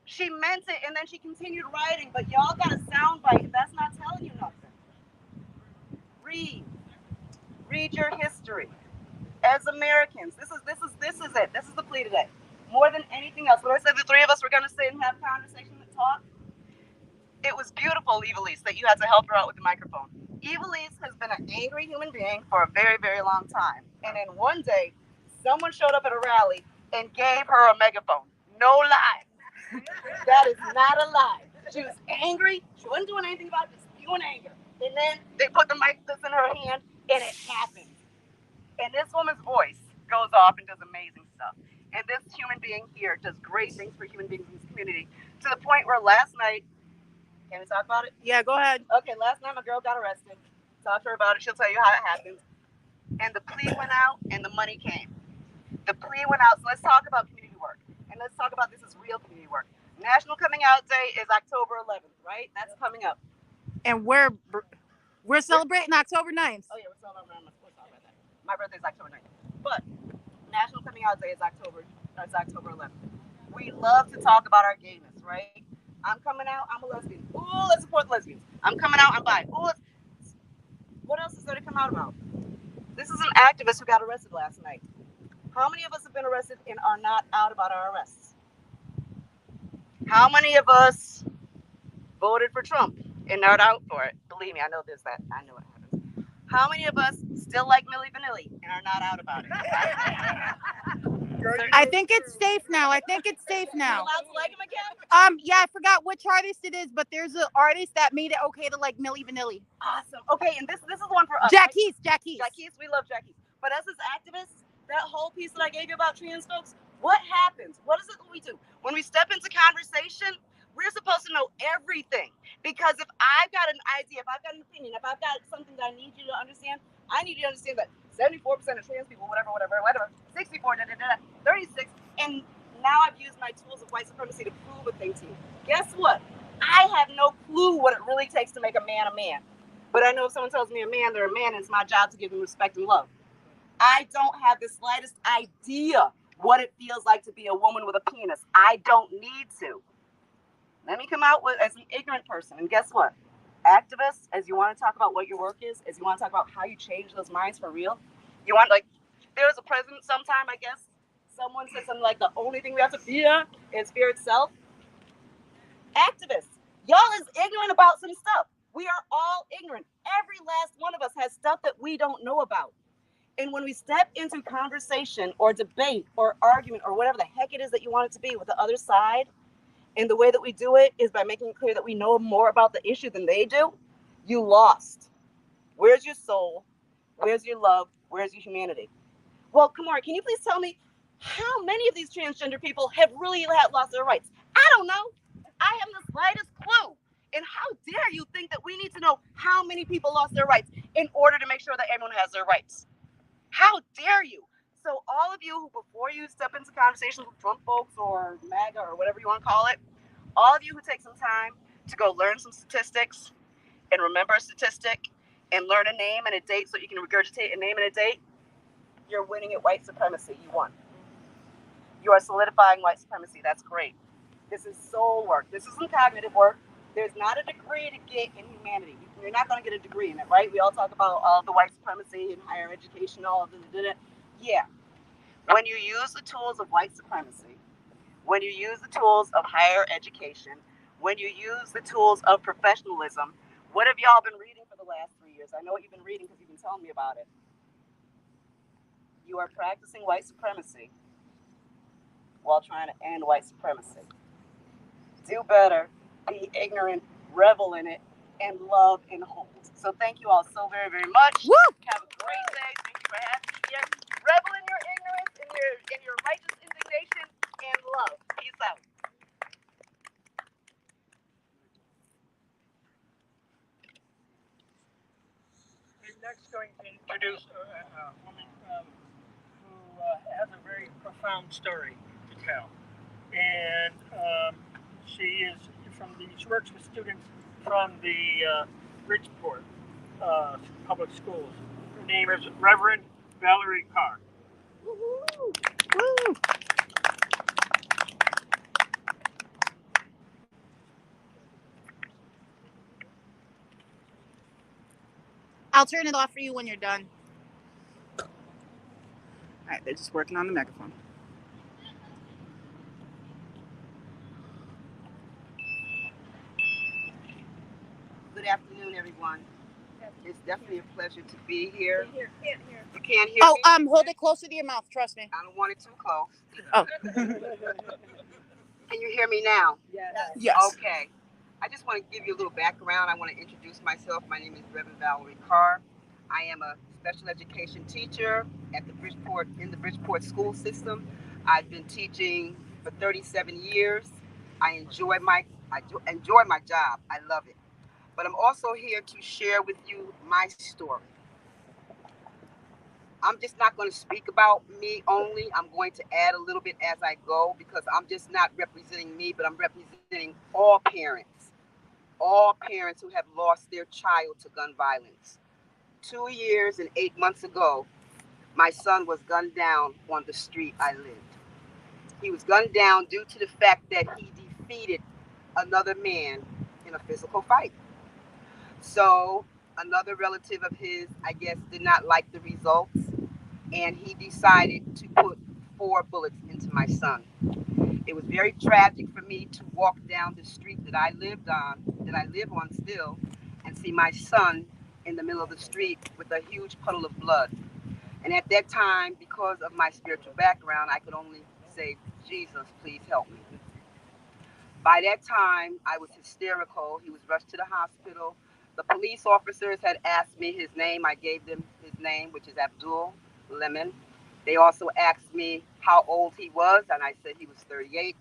she meant it, and then she continued writing. But y'all got a soundbite, and that's not telling you nothing. Read your history. As Americans, this is it. This is the plea today. More than anything else, when I said the three of us were going to sit and have conversation and talk, it was beautiful, Evilise, that you had to help her out with the microphone. Evilise has been an angry human being for a very, very long time. And then one day, someone showed up at a rally and gave her a megaphone. No lie. That is not a lie. She was angry. She wasn't doing anything about this. Spewing anger. And then they put the mic in her hand, and it happened. And this woman's voice goes off and does amazing stuff. And this human being here does great things for human beings in this community, to the point where last night, can we talk about it? Yeah, go ahead. Okay, last night my girl got arrested. Talk to her about it. She'll tell you how it happened. And the plea went out and the money came. The plea went out. So let's talk about community work. And let's talk about this is real community work. National Coming Out Day is October 11th, right? That's coming up. And we're celebrating October 9th. Oh, yeah, we're celebrating. I'm supposed to talk about that. My birthday is October 9th. But National Coming Out Day is October 11th. We love to talk about our gayness, right? I'm coming out, I'm a lesbian. Ooh, let's support lesbians. I'm coming out, I'm bi. Ooh, what else is there to come out about? This is an activist who got arrested last night. How many of us have been arrested and are not out about our arrests? How many of us voted for Trump and not out for it? Believe me, I know there's that. I know it happens. How many of us still like Milli Vanilli and are not out about it? I think it's safe now. Are you allowed to like him again? Yeah, I forgot which artist it is, but there's an artist that made it okay to like Milli Vanilli. Awesome. Okay, and this is one for us. Jacquees. Jacquees, we love Jacquees. But us as activists, that whole piece that I gave you about trans folks, what happens? What is it that we do? When we step into conversation, we're supposed to know everything. Because if I've got an idea, if I've got an opinion, if I've got something that I need you to understand, I need you to understand that 74% of trans people, whatever, 64, 36, and now I've used my tools of white supremacy to prove a thing to you. Guess what? I have no clue what it really takes to make a man a man. But I know if someone tells me a man, they're a man, and it's my job to give them respect and love. I don't have the slightest idea what it feels like to be a woman with a penis. I don't need to. Let me come out as an ignorant person. And guess what? Activists, as you want to talk about what your work is, as you want to talk about how you change those minds for real, you want, like, there was a president sometime, I guess, someone said something like the only thing we have to fear is fear itself. Activists, y'all is ignorant about some stuff. We are all ignorant. Every last one of us has stuff that we don't know about. And when we step into conversation or debate or argument or whatever the heck it is that you want it to be with the other side, And the way that we do it is by making it clear that we know more about the issue than they do. You lost. Where's your soul? Where's your love? Where's your humanity? Well, Kamar, can you please tell me how many of these transgender people have really lost their rights? I don't know. I have the slightest clue. And how dare you think that we need to know how many people lost their rights in order to make sure that everyone has their rights? How dare you? So all of you who, before you step into conversations with Trump folks or MAGA or whatever you want to call it, all of you who take some time to go learn some statistics and remember a statistic and learn a name and a date so you can regurgitate a name and a date, you're winning at white supremacy. You won. You are solidifying white supremacy. That's great. This is soul work. This isn't cognitive work. There's not a degree to get in humanity. You're not going to get a degree in it, right? We all talk about the white supremacy and higher education, all of this. Yeah. When you use the tools of white supremacy, when you use the tools of higher education, when you use the tools of professionalism, what have y'all been reading for the last 3 years? I know what you've been reading because you've been telling me about it. You are practicing white supremacy while trying to end white supremacy. Do better, be ignorant, revel in it, and love and hold. So thank you all so very, very much. Woo! Have a great day. Thank you for having me here. Revel in your ignorance, in your righteous indignation, and love. Peace out. I'm next going to introduce a woman who has a very profound story to tell. And she works with students from the Bridgeport public schools. Her name is Reverend Valerie Carr. Woo-hoo. Woo. I'll turn it off for you when you're done. All right, they're just working on the microphone. Good afternoon, everyone. It's definitely a pleasure to be here. You can't hear Oh, me? hold it closer to your mouth. Trust me. I don't want it too close. Oh. Can you hear me now? Yes. Okay. I just want to give you a little background. I want to introduce myself. My name is Reverend Valerie Carr. I am a special education teacher at the Bridgeport school system. I've been teaching for 37 years. I enjoy my job. I love it. But I'm also here to share with you my story. I'm just not going to speak about me only. I'm going to add a little bit as I go because I'm just not representing me, but I'm representing all parents who have lost their child to gun violence. 2 years and 8 months ago, my son was gunned down on the street I lived. He was gunned down due to the fact that he defeated another man in a physical fight. So another relative of his, I guess, did not like the results, and he decided to put 4 bullets into my son. It was very tragic for me to walk down the street that I live on still, and see my son in the middle of the street with a huge puddle of blood. And at that time, because of my spiritual background, I could only say, Jesus, please help me. By that time, I was hysterical. He was rushed to the hospital. The police officers had asked me his name. I gave them his name, which is Abdul Lemon. They also asked me how old he was, and I said he was 38.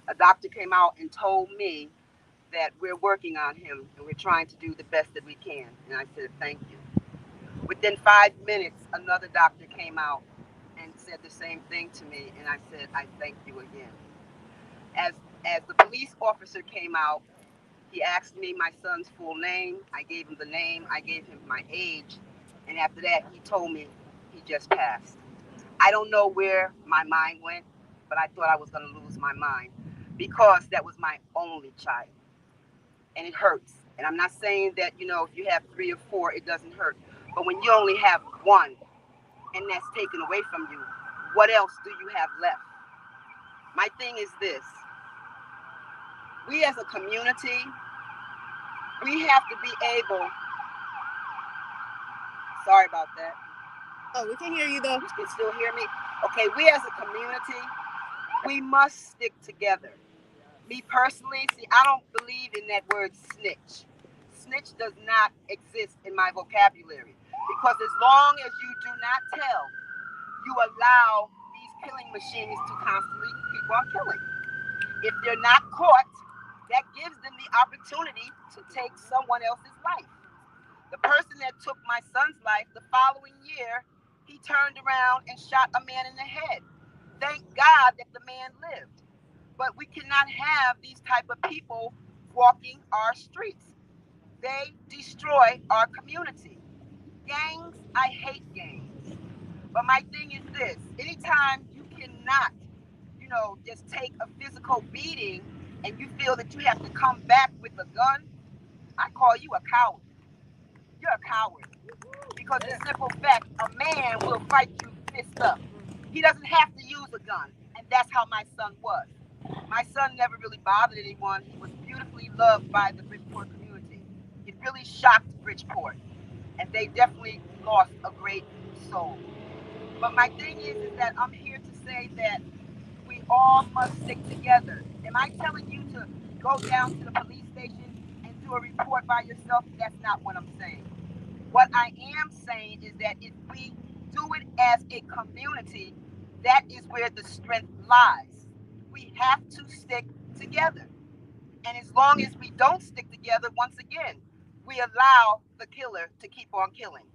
A doctor came out and told me that we're working on him and we're trying to do the best that we can. And I said, thank you. Within 5 minutes, another doctor came out and said the same thing to me, and I said, I thank you again. As the police officer came out, he asked me my son's full name. I gave him the name. I gave him my age. And after that, he told me he just passed. I don't know where my mind went, but I thought I was going to lose my mind because that was my only child. And it hurts. And I'm not saying that, if you have 3 or 4, it doesn't hurt. But when you only have 1 and that's taken away from you, what else do you have left? My thing is this. We as a community, we have to be able. Sorry about that. Oh, we can hear you though. You can still hear me? Okay, we as a community, we must stick together. Me personally, see, I don't believe in that word snitch. Snitch does not exist in my vocabulary because as long as you do not tell, you allow these killing machines to constantly keep on killing. If they're not caught, that gives them the opportunity to take someone else's life. The person that took my son's life the following year, he turned around and shot a man in the head. Thank God that the man lived. But we cannot have these type of people walking our streets. They destroy our community. Gangs, I hate gangs. But my thing is this, anytime you cannot, just take a physical beating and you feel that you have to come back with a gun, I call you a coward. You're a coward. Because the simple fact, a man will fight you fist up. He doesn't have to use a gun. And that's how my son was. My son never really bothered anyone. He was beautifully loved by the Bridgeport community. It really shocked Bridgeport. And they definitely lost a great soul. But my thing is that I'm here to say that we all must stick together. Am I telling you to go down to the police station and do a report by yourself? That's not what I'm saying. What I am saying is that if we do it as a community, that is where the strength lies. We have to stick together. And as long as we don't stick together, once again, we allow the killer to keep on killing.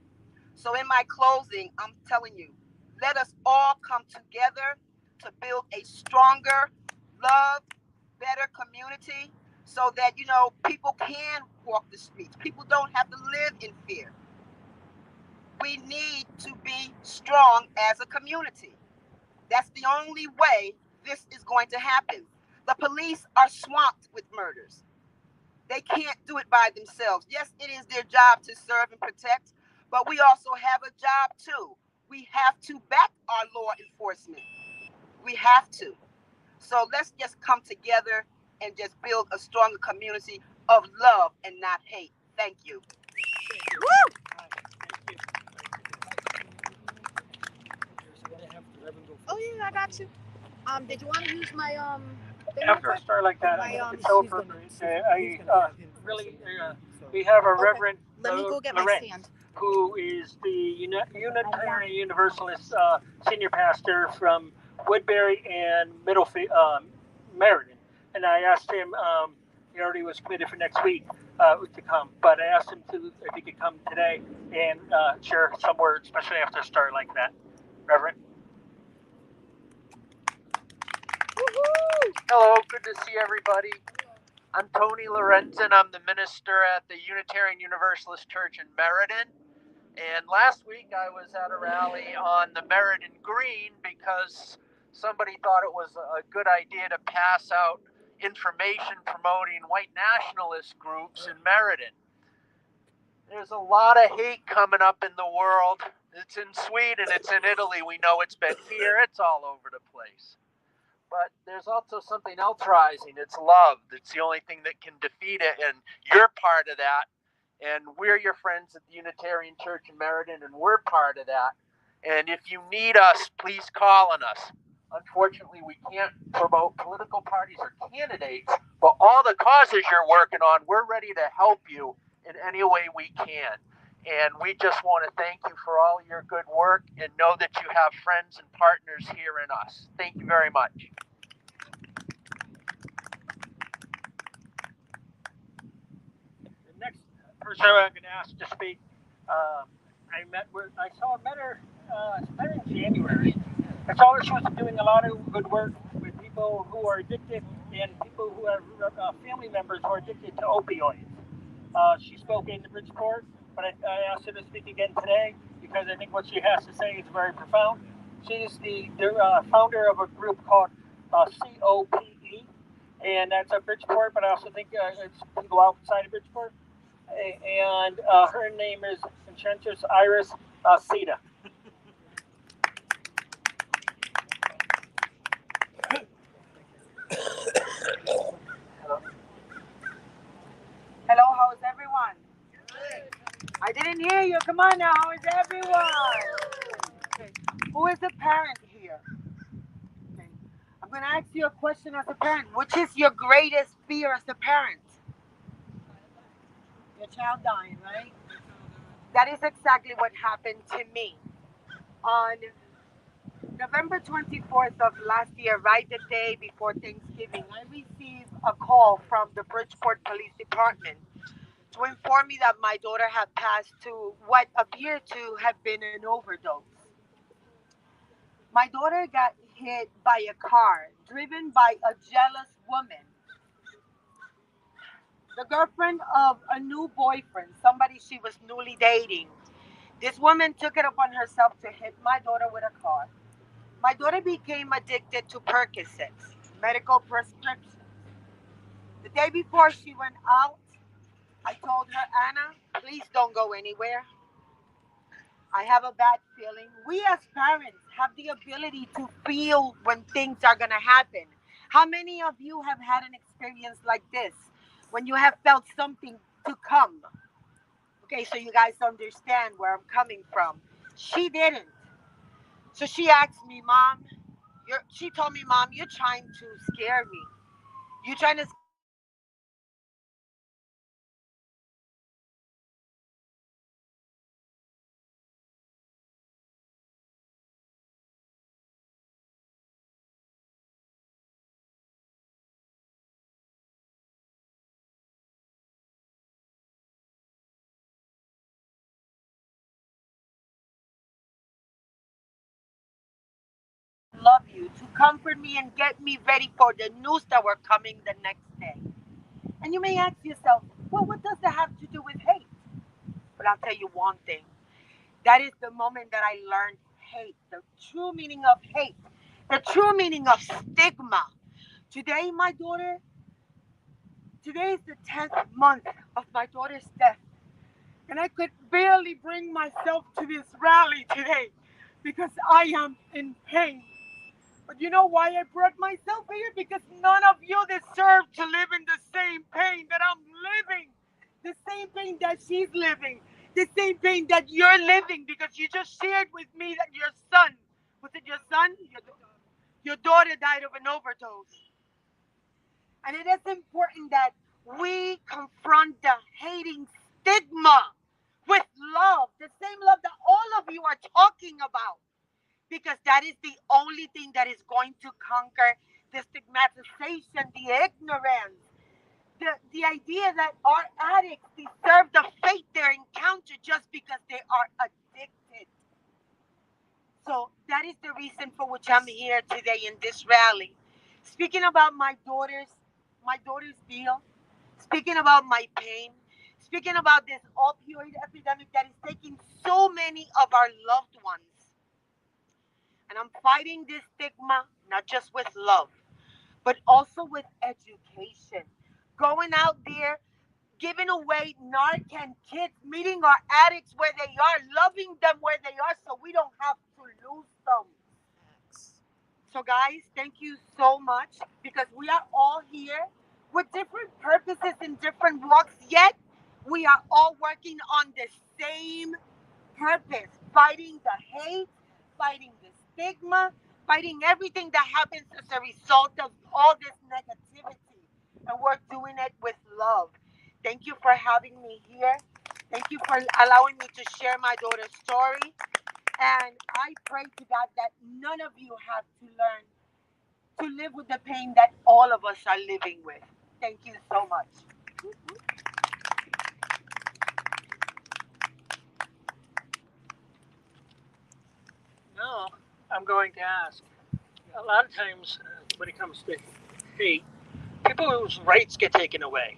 So in my closing, I'm telling you, let us all come together to build a stronger, love, better community so that, people can walk the streets. People don't have to live in fear. We need to be strong as a community. That's the only way this is going to happen. The police are swamped with murders. They can't do it by themselves. Yes, it is their job to serve and protect, but we also have a job too. We have to back our law enforcement. We have to. So let's just come together and just build a stronger community of love and not hate. Thank you. Woo! Oh yeah, I got you. Did you want to use my After a story like that, it's over. We have a Reverend Let me go get my Reverend, stand. who is the Unitarian Universalist senior pastor from Woodbury and Meriden. And I asked him, he already was committed for next week to come, but I asked him if he could come today and share some words, especially after a story like that. Reverend? Hello, good to see everybody. I'm Tony Lorenzen. I'm the minister at the Unitarian Universalist Church in Meriden. And last week I was at a rally on the Meriden Green because somebody thought it was a good idea to pass out information promoting white nationalist groups in Meriden. There's a lot of hate coming up in the world. It's in Sweden, it's in Italy. We know it's been here. It's all over the place. But there's also something else rising. It's love. It's the only thing that can defeat it, and you're part of that. And we're your friends at the Unitarian Church in Meriden, and we're part of that. And if you need us, please call on us. Unfortunately, we can't promote political parties or candidates, but all the causes you're working on, we're ready to help you in any way we can. And we just want to thank you for all your good work and know that you have friends and partners here in us. Thank you very much. The next person I'm going to ask to speak, I met her in January. I saw her. She was doing a lot of good work with people who are addicted and people who have family members who are addicted to opioids. She spoke in Bridgeport, but I asked her to speak again today because I think what she has to say is very profound. She's the founder of a group called COPE, and that's a Bridgeport, but I also think it's people outside of Bridgeport. And her name is Enchantress Iris Sita. Hello, how is everyone? I didn't hear you. Come on now, how is everyone? Okay. Who is the parent here? Okay. I'm going to ask you a question as a parent. Which is your greatest fear as a parent? Your child dying, right? That is exactly what happened to me. On November 24th of last year, right the day before Thanksgiving, I received a call from the Bridgeport Police Department to inform me that my daughter had passed to what appeared to have been an overdose. My daughter got hit by a car driven by a jealous woman, the girlfriend of a new boyfriend, somebody she was newly dating. This woman took it upon herself to hit my daughter with a car. My daughter became addicted to Percocets, medical prescriptions. The day before she went out, I told her, Anna, please don't go anywhere. I have a bad feeling. We as parents have the ability to feel when things are going to happen. How many of you have had an experience like this when you have felt something to come? Okay, so you guys understand where I'm coming from. She didn't. So she asked me, Mom, she told me, Mom, you're trying to scare me. You're trying to love you, to comfort me and get me ready for the news that were coming the next day. And you may ask yourself, well, what does that have to do with hate? But I'll tell you one thing. That is the moment that I learned hate, the true meaning of hate, the true meaning of stigma. Today, today is the 10th month of my daughter's death. And I could barely bring myself to this rally today because I am in pain. But you know why I brought myself here? Because none of you deserve to live in the same pain that I'm living. The same pain that she's living. The same pain that you're living, because you just shared with me that your son, was it your son? Your daughter died of an overdose. And it is important that we confront the hating stigma with love, the same love that all of you are talking about, because that is the only thing that is going to conquer the stigmatization, the ignorance, the idea that our addicts deserve the fate they encounter just because they are addicted. So that is the reason for which I'm here today in this rally, speaking about my daughter's deal, speaking about my pain, speaking about this opioid epidemic that is taking so many of our loved ones. And I'm fighting this stigma not just with love, but also with education. Going out there, giving away Narcan kits, meeting our addicts where they are, loving them where they are so we don't have to lose them. So guys, thank you so much, because we are all here with different purposes in different walks, yet we are all working on the same purpose, fighting the hate, fighting the stigma, fighting everything that happens as a result of all this negativity. And we're doing it with love. Thank you for having me here. Thank you for allowing me to share my daughter's story. And I pray to God that none of you have to learn to live with the pain that all of us are living with. Thank you so much. Now, I'm going to ask. A lot of times, when it comes to hate, people's rights get taken away.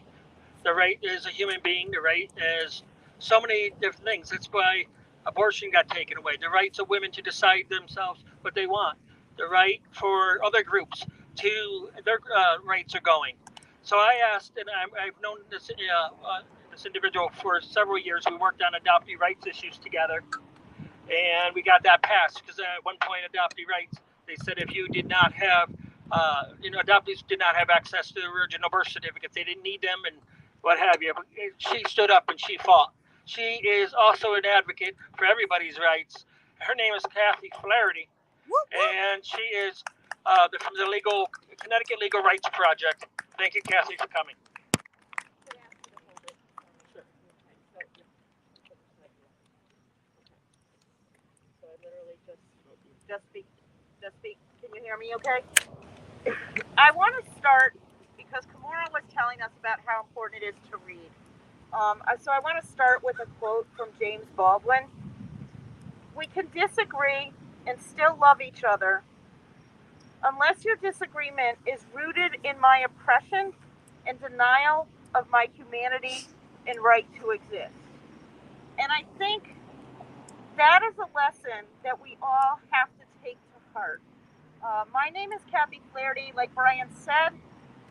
The right as a human being, the right as so many different things. That's why abortion got taken away. The rights of women to decide themselves what they want. The right for other groups to their rights are going. So I asked, and I've known this individual for several years. We worked on adoptee rights issues together, and we got that passed because at one point, adoptee rights, they said if you did not have, adoptees did not have access to the original birth certificates, they didn't need them, and what have you. But she stood up and she fought. She is also an advocate for everybody's rights. Her name is Kathy Flaherty, and she is They're from the Connecticut Legal Rights Project. Thank you, Kathy, for coming. So I literally just speak. Can you hear me okay? I want to start because Kimura was telling us about how important it is to read. So I want to start with a quote from James Baldwin. We can disagree and still love each other unless your disagreement is rooted in my oppression and denial of my humanity and right to exist. And I think that is a lesson that we all have to take to heart. My name is Kathy Flaherty. Like Brian said,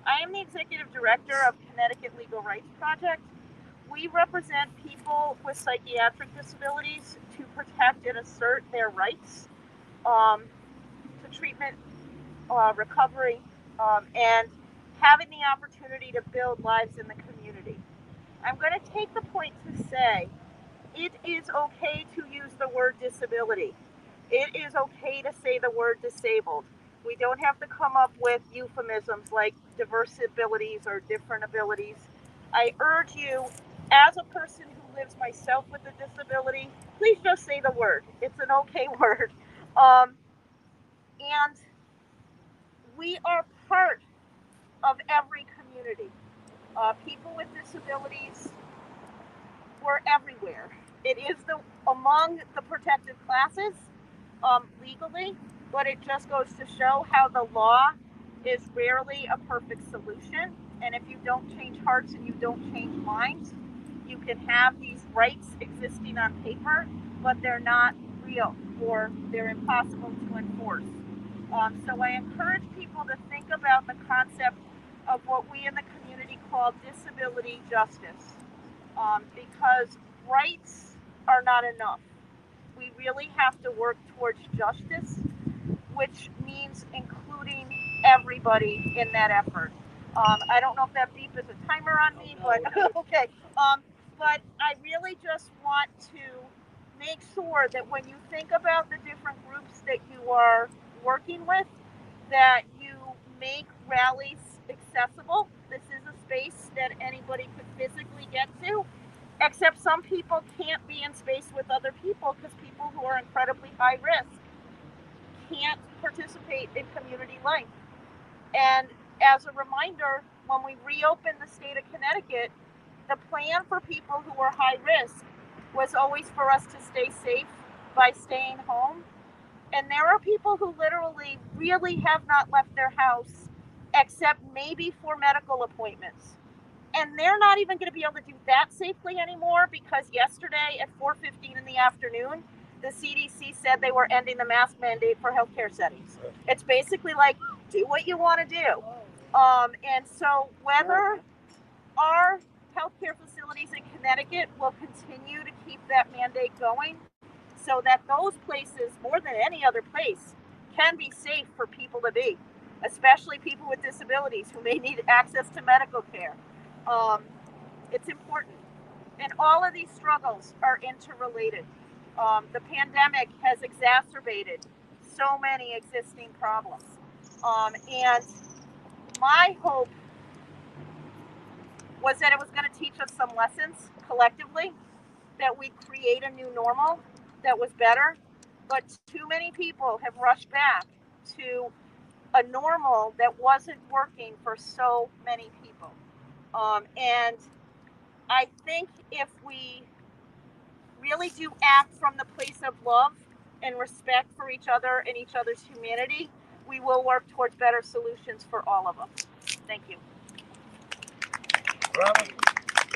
I am the executive director of Connecticut Legal Rights Project. We represent people with psychiatric disabilities to protect and assert their rights to treatment, recovery, and having the opportunity to build lives in the community. I'm going to take the point to say it is okay to use the word disability. It is okay to say the word disabled. We don't have to come up with euphemisms like diverse abilities or different abilities. I urge you, as a person who lives myself with a disability, please just say the word. It's an okay word. And we are part of every community. People with disabilities, we're everywhere. It is among the protected classes legally, but it just goes to show how the law is rarely a perfect solution. And if you don't change hearts and you don't change minds, you can have these rights existing on paper, but they're not real or they're impossible to enforce. So I encourage people to think about the concept of what we in the community call disability justice, because rights are not enough. We really have to work towards justice, which means including everybody in that effort. I don't know if that beep is a timer on me, but okay. But I really just want to make sure that when you think about the different groups that you are working with, that you make rallies accessible. This is a space that anybody could physically get to, except some people can't be in space with other people because people who are incredibly high risk can't participate in community life. And as a reminder, when we reopened the state of Connecticut, the plan for people who were high risk was always for us to stay safe by staying home. And there are people who literally really have not left their house except maybe for medical appointments. And they're not even going to be able to do that safely anymore because yesterday at 4:15 in the afternoon, the CDC said they were ending the mask mandate for healthcare settings. It's basically like, do what you want to do. And so whether our healthcare facilities in Connecticut will continue to keep that mandate going so that those places, more than any other place, can be safe for people to be, especially people with disabilities who may need access to medical care. It's important. And all of these struggles are interrelated. The pandemic has exacerbated so many existing problems. And my hope was that it was going to teach us some lessons collectively, that we'd create a new normal that was better. But too many people have rushed back to a normal that wasn't working for so many people. And I think if we really do act from the place of love and respect for each other and each other's humanity, we will work towards better solutions for all of us. Thank you.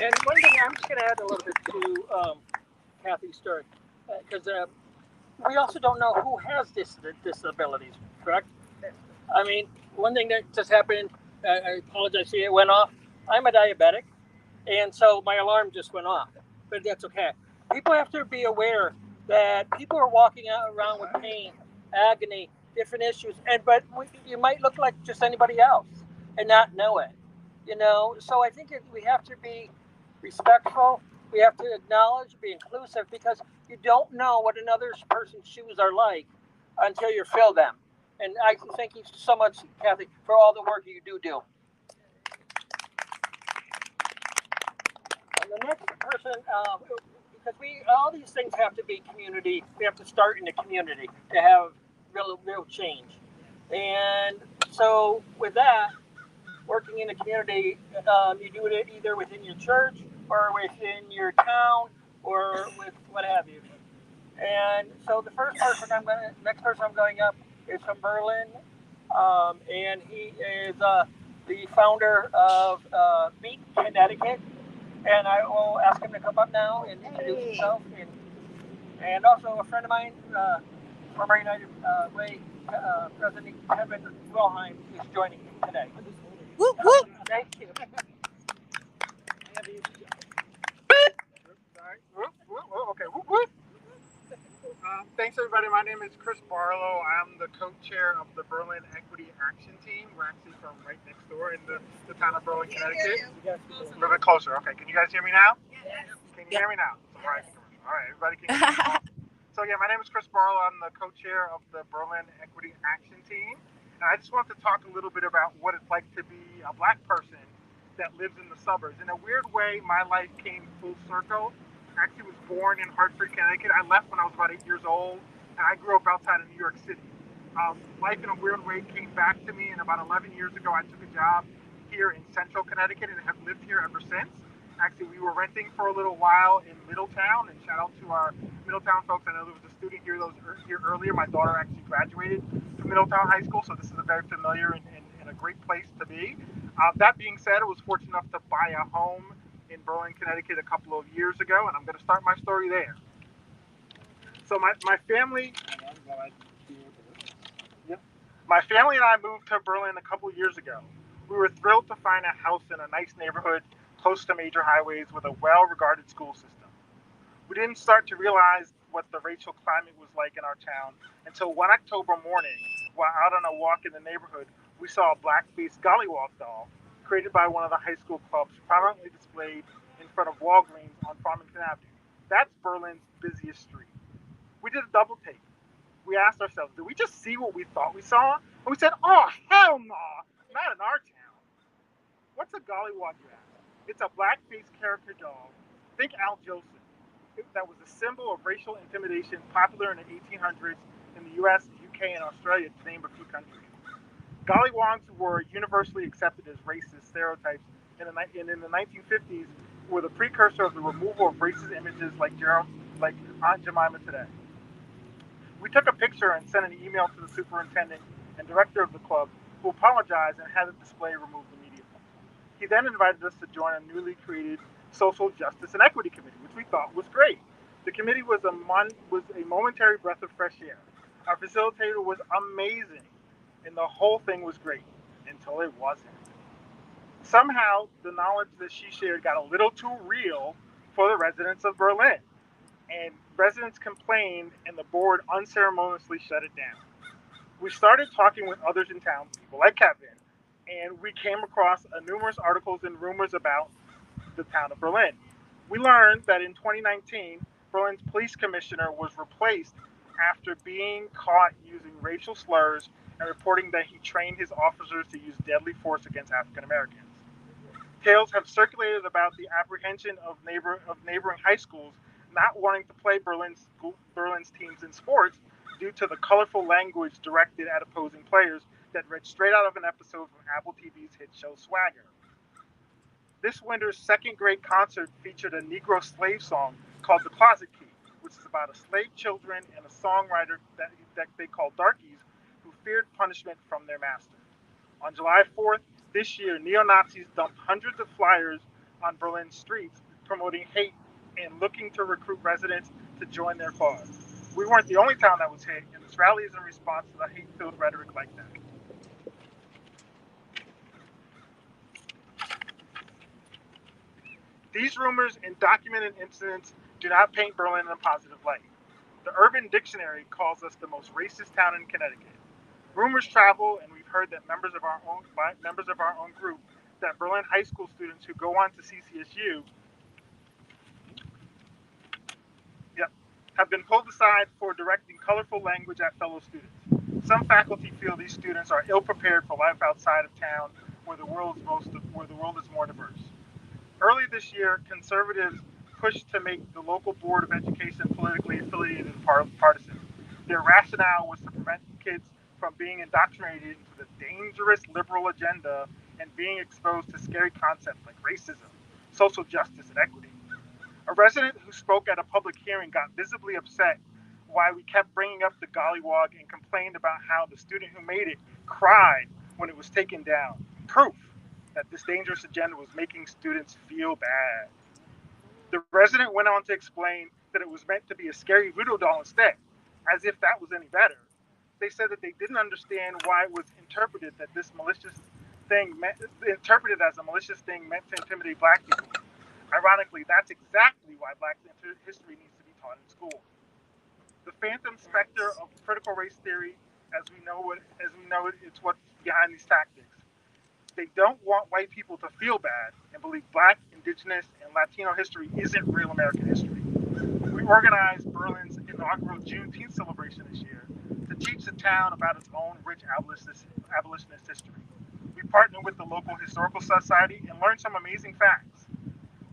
And one thing I'm just going to add a little bit to Kathy's story, because we also don't know who has disabilities, correct? I mean, one thing that just happened, I apologize, see it went off. I'm a diabetic, and so my alarm just went off, but that's okay. People have to be aware that people are walking around with pain, agony, different issues, but you might look like just anybody else and not know it, you know? So I think we have to be respectful. We have to acknowledge, be inclusive, because you don't know what another person's shoes are like until you fill them. And I thank you so much, Kathy, for all the work you do. And the next person, because all these things have to be community. We have to start in the community to have real change. And so with that, working in the community, you do it either within your church or within your town or with what have you. And so the next person I'm going up is from Berlin, and he is the founder of Beat Connecticut. And I will ask him to come up now and introduce himself. And also a friend of mine, former United Way President Kevin Wilhelm, is joining me today. Whoop, whoop. Thank you. Okay. Thanks, everybody. My name is Chris Barlow. I'm the co-chair of the Berlin Equity Action Team. We're actually from right next door in the town of Berlin, Connecticut. A little bit closer. Okay, can you guys hear me now? Yes. Can you hear me now? All right, everybody can hear me. So yeah, my name is Chris Barlow. I'm the co-chair of the Berlin Equity Action Team. And I just wanted to talk a little bit about what it's like to be a black person that lives in the suburbs. In a weird way, my life came full circle. I actually was born in Hartford, Connecticut. I left when I was about 8 years old, and I grew up outside of New York City. Life in a weird way came back to me, and about 11 years ago, I took a job here in central Connecticut and have lived here ever since. Actually, we were renting for a little while in Middletown, and shout out to our Middletown folks. I know there was a student here that was here earlier. My daughter actually graduated from Middletown High School, so this is a very familiar and a great place to be. That being said, I was fortunate enough to buy a home in Berlin, Connecticut a couple of years ago, and I'm going to start my story there. So my family and I moved to Berlin a couple of years ago. We were thrilled to find a house in a nice neighborhood close to major highways with a well-regarded school system. We didn't start to realize what the racial climate was like in our town until one October morning, while out on a walk in the neighborhood, we saw a black-faced gollywog doll created by one of the high school clubs prominently displayed in front of Walgreens on Farmington Avenue. That's Berlin's busiest street. We did a double take. We asked ourselves, did we just see what we thought we saw? And we said, oh, hell no, not in our town. What's a gollywog, you ask? It's a black-faced character doll. Think Al Jolson. That was a symbol of racial intimidation popular in the 1800s in the US, UK, and Australia, to name a few countries. Gollywogs were universally accepted as racist stereotypes in the 1950s were the precursor of the removal of racist images like Aunt Jemima today. We took a picture and sent an email to the superintendent and director of the club, who apologized and had the display removed immediately. He then invited us to join a newly created Social Justice and Equity Committee, which we thought was great. The committee was a momentary breath of fresh air. Our facilitator was amazing, and the whole thing was great, until it wasn't. Somehow, the knowledge that she shared got a little too real for the residents of Berlin, and residents complained, and the board unceremoniously shut it down. We started talking with others in town, people like Kevin, and we came across numerous articles and rumors about the town of Berlin. We learned that in 2019, Berlin's police commissioner was replaced after being caught using racial slurs and reporting that he trained his officers to use deadly force against African Americans. Tales have circulated about the apprehension of neighboring high schools not wanting to play Berlin's teams in sports due to the colorful language directed at opposing players that read straight out of an episode from Apple TV's hit show Swagger. This winter's second grade concert featured a Negro slave song called The Closet Key, which is about slave children and a songwriter that they call darkies who feared punishment from their master. On July 4th this year, neo-Nazis dumped hundreds of flyers on Berlin's streets promoting hate and looking to recruit residents to join their cause. We weren't the only town that was hit, and this rally is in response to the hate-filled rhetoric like that. These rumors and documented incidents do not paint Berlin in a positive light. The Urban Dictionary calls us the most racist town in Connecticut. Rumors travel, and we've heard that members of our own group, that Berlin high school students who go on to CCSU, have been pulled aside for directing colorful language at fellow students. Some faculty feel these students are ill-prepared for life outside of town where the world is more diverse. Early this year, conservatives pushed to make the local Board of Education politically affiliated and partisan. Their rationale was to prevent kids from being indoctrinated into the dangerous liberal agenda and being exposed to scary concepts like racism, social justice, and equity. A resident who spoke at a public hearing got visibly upset why we kept bringing up the gollywog and complained about how the student who made it cried when it was taken down. Proof that this dangerous agenda was making students feel bad. The resident went on to explain that it was meant to be a scary voodoo doll instead, as if that was any better. They said that they didn't understand why it was interpreted that this malicious thing interpreted as a malicious thing meant to intimidate black people. Ironically, that's exactly why black history needs to be taught in school. The phantom specter of critical race theory, as we know it, it's what's behind these tactics. They don't want white people to feel bad and believe black, indigenous, and Latino history isn't real American history. We organized Berlin's inaugural Juneteenth celebration this year to teach the town about its own rich abolitionist history. We partnered with the local historical society and learned some amazing facts.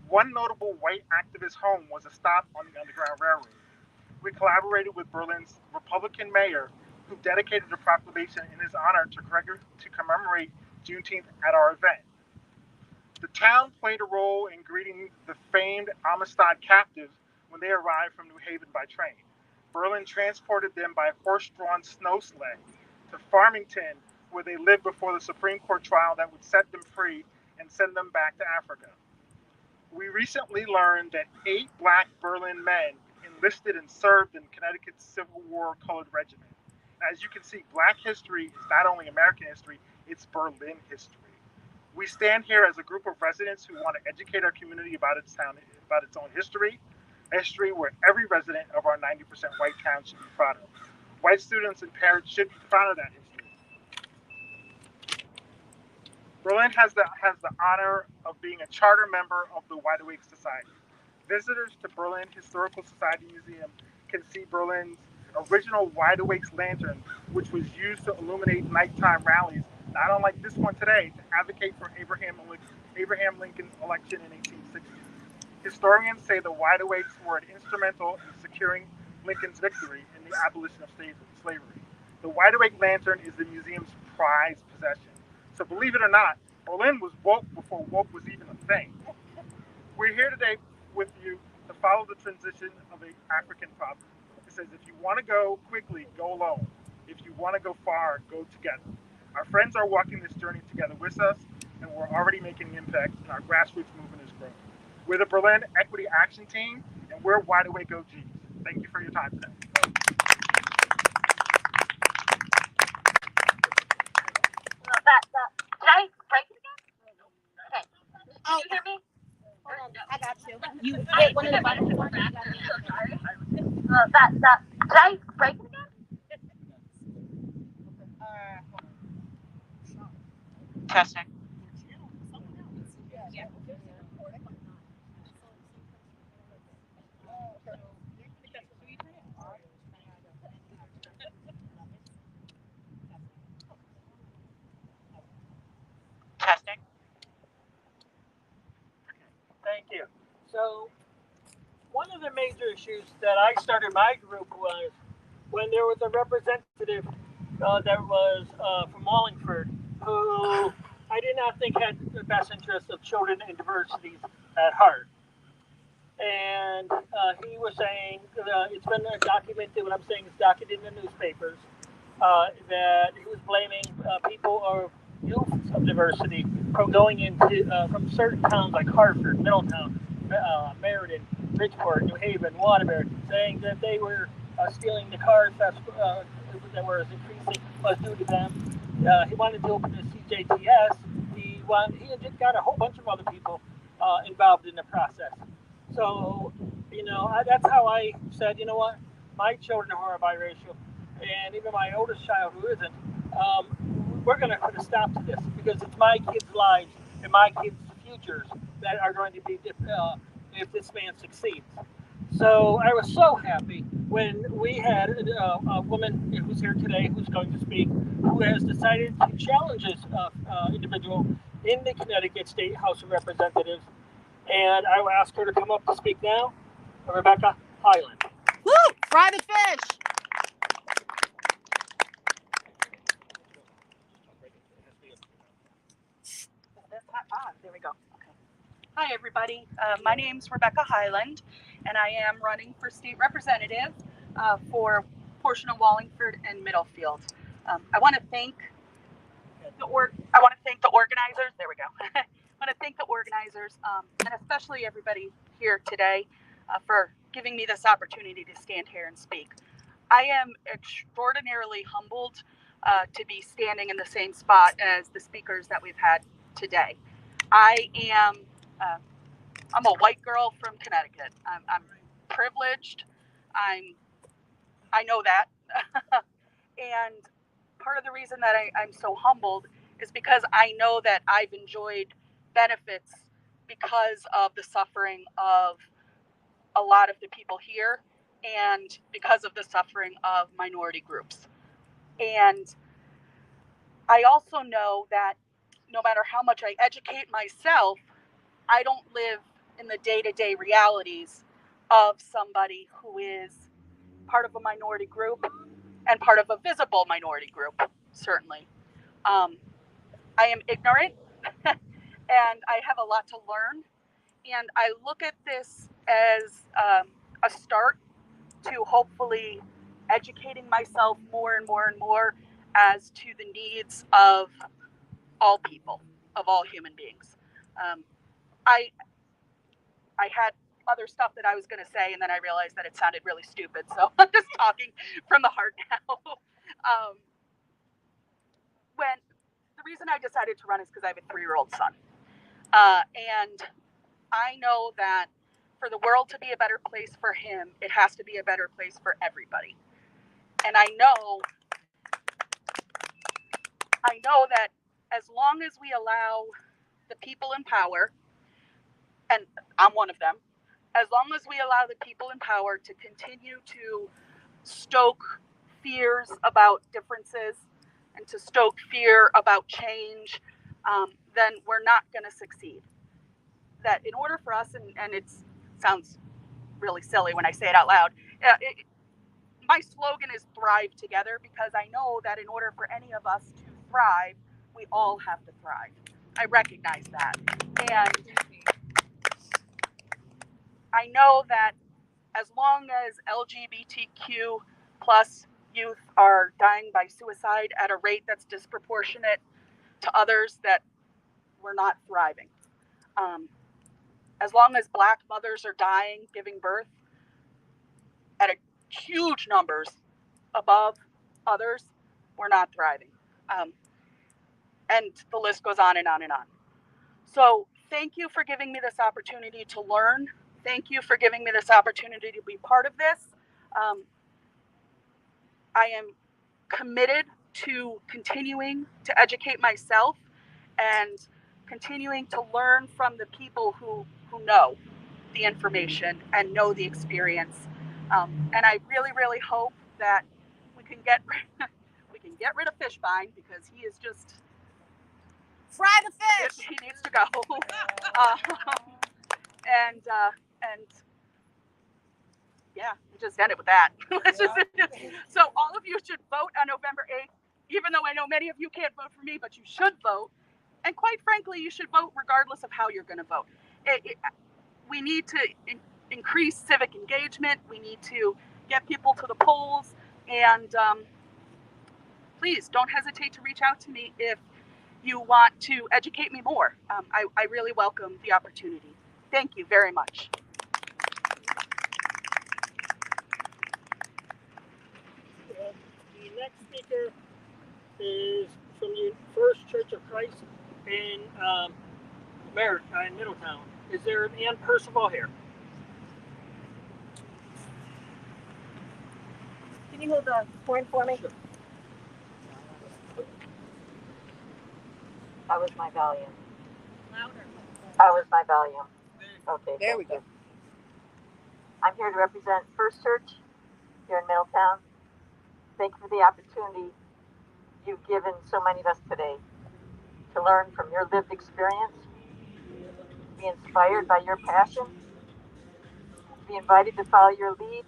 One notable white activist home was a stop on the Underground Railroad. We collaborated with Berlin's Republican mayor, who dedicated a proclamation in his honor to commemorate Juneteenth at our event. The town played a role in greeting the famed Amistad captives when they arrived from New Haven by train. Berlin transported them by horse-drawn snow sled to Farmington, where they lived before the Supreme Court trial that would set them free and send them back to Africa. We recently learned that 8 black Berlin men enlisted and served in Connecticut's Civil War colored regiment. As you can see, black history is not only American history, it's Berlin history. We stand here as a group of residents who want to educate our community about its own history, a history where every resident of our 90% white town should be proud of. White students and parents should be proud of that history. Berlin has the honor of being a charter member of the Wide Awake Society. Visitors to Berlin Historical Society Museum can see Berlin's original Wide Awake's lantern, which was used to illuminate nighttime rallies, not unlike this one today, to advocate for Abraham Lincoln's election in 1860. Historians say the Wide Awakes were instrumental in securing Lincoln's victory in the abolition of slavery. The Wide Awake lantern is the museum's prized possession. So believe it or not, Berlin was woke before woke was even a thing. We're here today with you to follow the transition of the African proverb. It says, if you want to go quickly, go alone. If you want to go far, go together. Our friends are walking this journey together with us, and we're already making an impact, and our grassroots movement is growing. We're the Berlin Equity Action Team, and we're Wide Awake OGs. Thank you for your time today. Did I break it again? Okay. Can you hear me? Hold on, I got you. You hit one of the buttons. Sorry. Did I break it again? Testing. Testing. Thank you. So, one of the major issues that I started my group was when there was a representative that was from Wallingford who I did not think had the best interests of children and diversity at heart. And he was saying, it's been documented, what I'm saying is documented in the newspapers, that he was blaming people or youth of diversity from going into, from certain towns like Hartford, Middletown, Meriden, Bridgeport, New Haven, Waterbury, saying that they were stealing the cars that were increasing was due to them. He wanted to open the CJTS. He got a whole bunch of other people involved in the process. So, that's how I said, you know what, my children who are biracial, and even my oldest child who isn't, we're going to put a stop to this because it's my kids' lives and my kids' futures that are going to be if this man succeeds. So I was so happy when we had a woman who's here today who's going to speak, who has decided to challenge this individual in the Connecticut State House of Representatives. And I will ask her to come up to speak now. Rebecca Highland. Woo! Fry the fish! There we go. Okay. Hi, everybody. My name's Rebecca Highland, and I am running for state representative for a portion of Wallingford and Middlefield. I want to thank the organizers. There we go. I want to thank the organizers and especially everybody here today for giving me this opportunity to stand here and speak. I am extraordinarily humbled to be standing in the same spot as the speakers that we've had today. I'm a white girl from Connecticut. I'm privileged. I know that. And part of the reason that I'm so humbled is because I know that I've enjoyed benefits because of the suffering of a lot of the people here and because of the suffering of minority groups. And I also know that no matter how much I educate myself, I don't live in the day-to-day realities of somebody who is part of a minority group and part of a visible minority group, certainly. I am ignorant and I have a lot to learn. And I look at this as a start to hopefully educating myself more and more and more as to the needs of all people, of all human beings. I had other stuff that I was going to say, and then I realized that it sounded really stupid. So I'm just talking from the heart now. When the reason I decided to run is because I have a 3-year-old son. And I know that for the world to be a better place for him, it has to be a better place for everybody. And I know that as long as we allow the people in power, and I'm one of them, as long as we allow the people in power to continue to stoke fears about differences and to stoke fear about change, then we're not going to succeed. That in order for us, and it sounds really silly when I say it out loud, my slogan is thrive together, because I know that in order for any of us to thrive, we all have to thrive. I recognize that. And I know that as long as LGBTQ plus youth are dying by suicide at a rate that's disproportionate to others, that we're not thriving. As long as Black mothers are dying, giving birth at a huge numbers above others, we're not thriving. And the list goes on and on and on. So thank you for giving me this opportunity to learn. Thank you for giving me this opportunity to be part of this. I am committed to continuing to educate myself and continuing to learn from the people who know the information and know the experience. And I really, really hope that we can get rid of Fishbein, because he is just fry the fish. He needs to go. And yeah, we'll just end it with that. So all of you should vote on November 8th, even though I know many of you can't vote for me, but you should vote. And quite frankly, you should vote regardless of how you're going to vote. We need to increase civic engagement. We need to get people to the polls. And please don't hesitate to reach out to me if you want to educate me more. I really welcome the opportunity. Thank you very much. The next speaker is from the First Church of Christ in Middletown. Is there an Ann Percival here? Can you hold the horn for me? Sure. How was my volume? Louder. How was my volume? Okay. There we go. I'm here to represent First Church here in Middletown. Thank you for the opportunity you've given so many of us today to learn from your lived experience, be inspired by your passion, be invited to follow your lead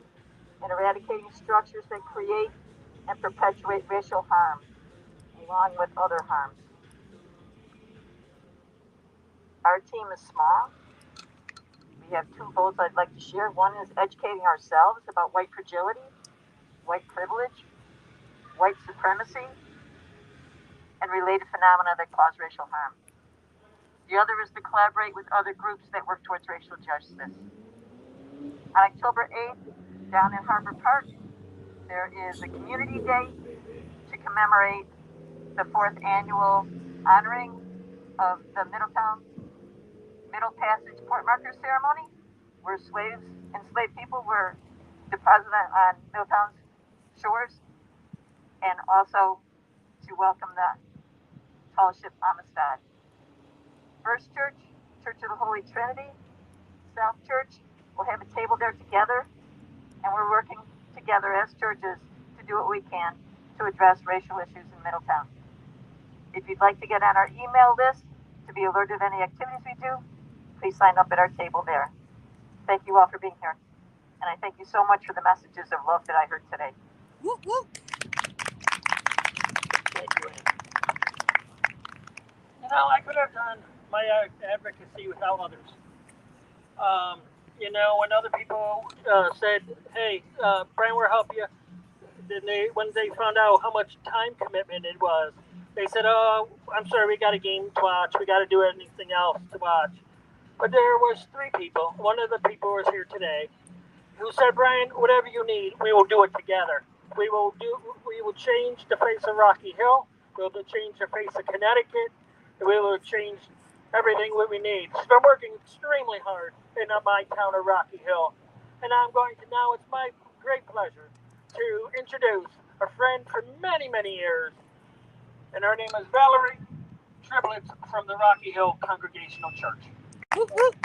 in eradicating structures that create and perpetuate racial harm, along with other harms. Our team is small. We have two goals I'd like to share. One is educating ourselves about white fragility, white privilege, white supremacy, and related phenomena that cause racial harm. The other is to collaborate with other groups that work towards racial justice. On October 8th, down in Harbor Park, there is a community day to commemorate the 4th annual honoring of the Middle Passage Port Marker ceremony, where enslaved people were deposited on Middletown's shores, and also to welcome the tall ship Amistad. First Church, Church of the Holy Trinity, South Church, will have a table there together, and we're working together as churches to do what we can to address racial issues in Middletown. If you'd like to get on our email list to be alerted of any activities we do, please sign up at our table there. Thank you all for being here. And I thank you so much for the messages of love that I heard today. Whoop, whoop. Thank you, Ann. You know, I could have done my advocacy without others. You know, when other people said, hey, Brian, we'll help you, then when they found out how much time commitment it was, they said, oh, I'm sorry, we got a game to watch. We got to do anything else to watch. But there was 3 people. One of the people was here today who said, Brian, whatever you need, we will do it together. We will change the face of Rocky Hill. We will change the face of Connecticut. We will change everything what we need. She's been working extremely hard in my town of Rocky Hill. And it's my great pleasure to introduce a friend for many, many years. And her name is Valerie, Triplets from the Rocky Hill Congregational Church. Whoop, whoop.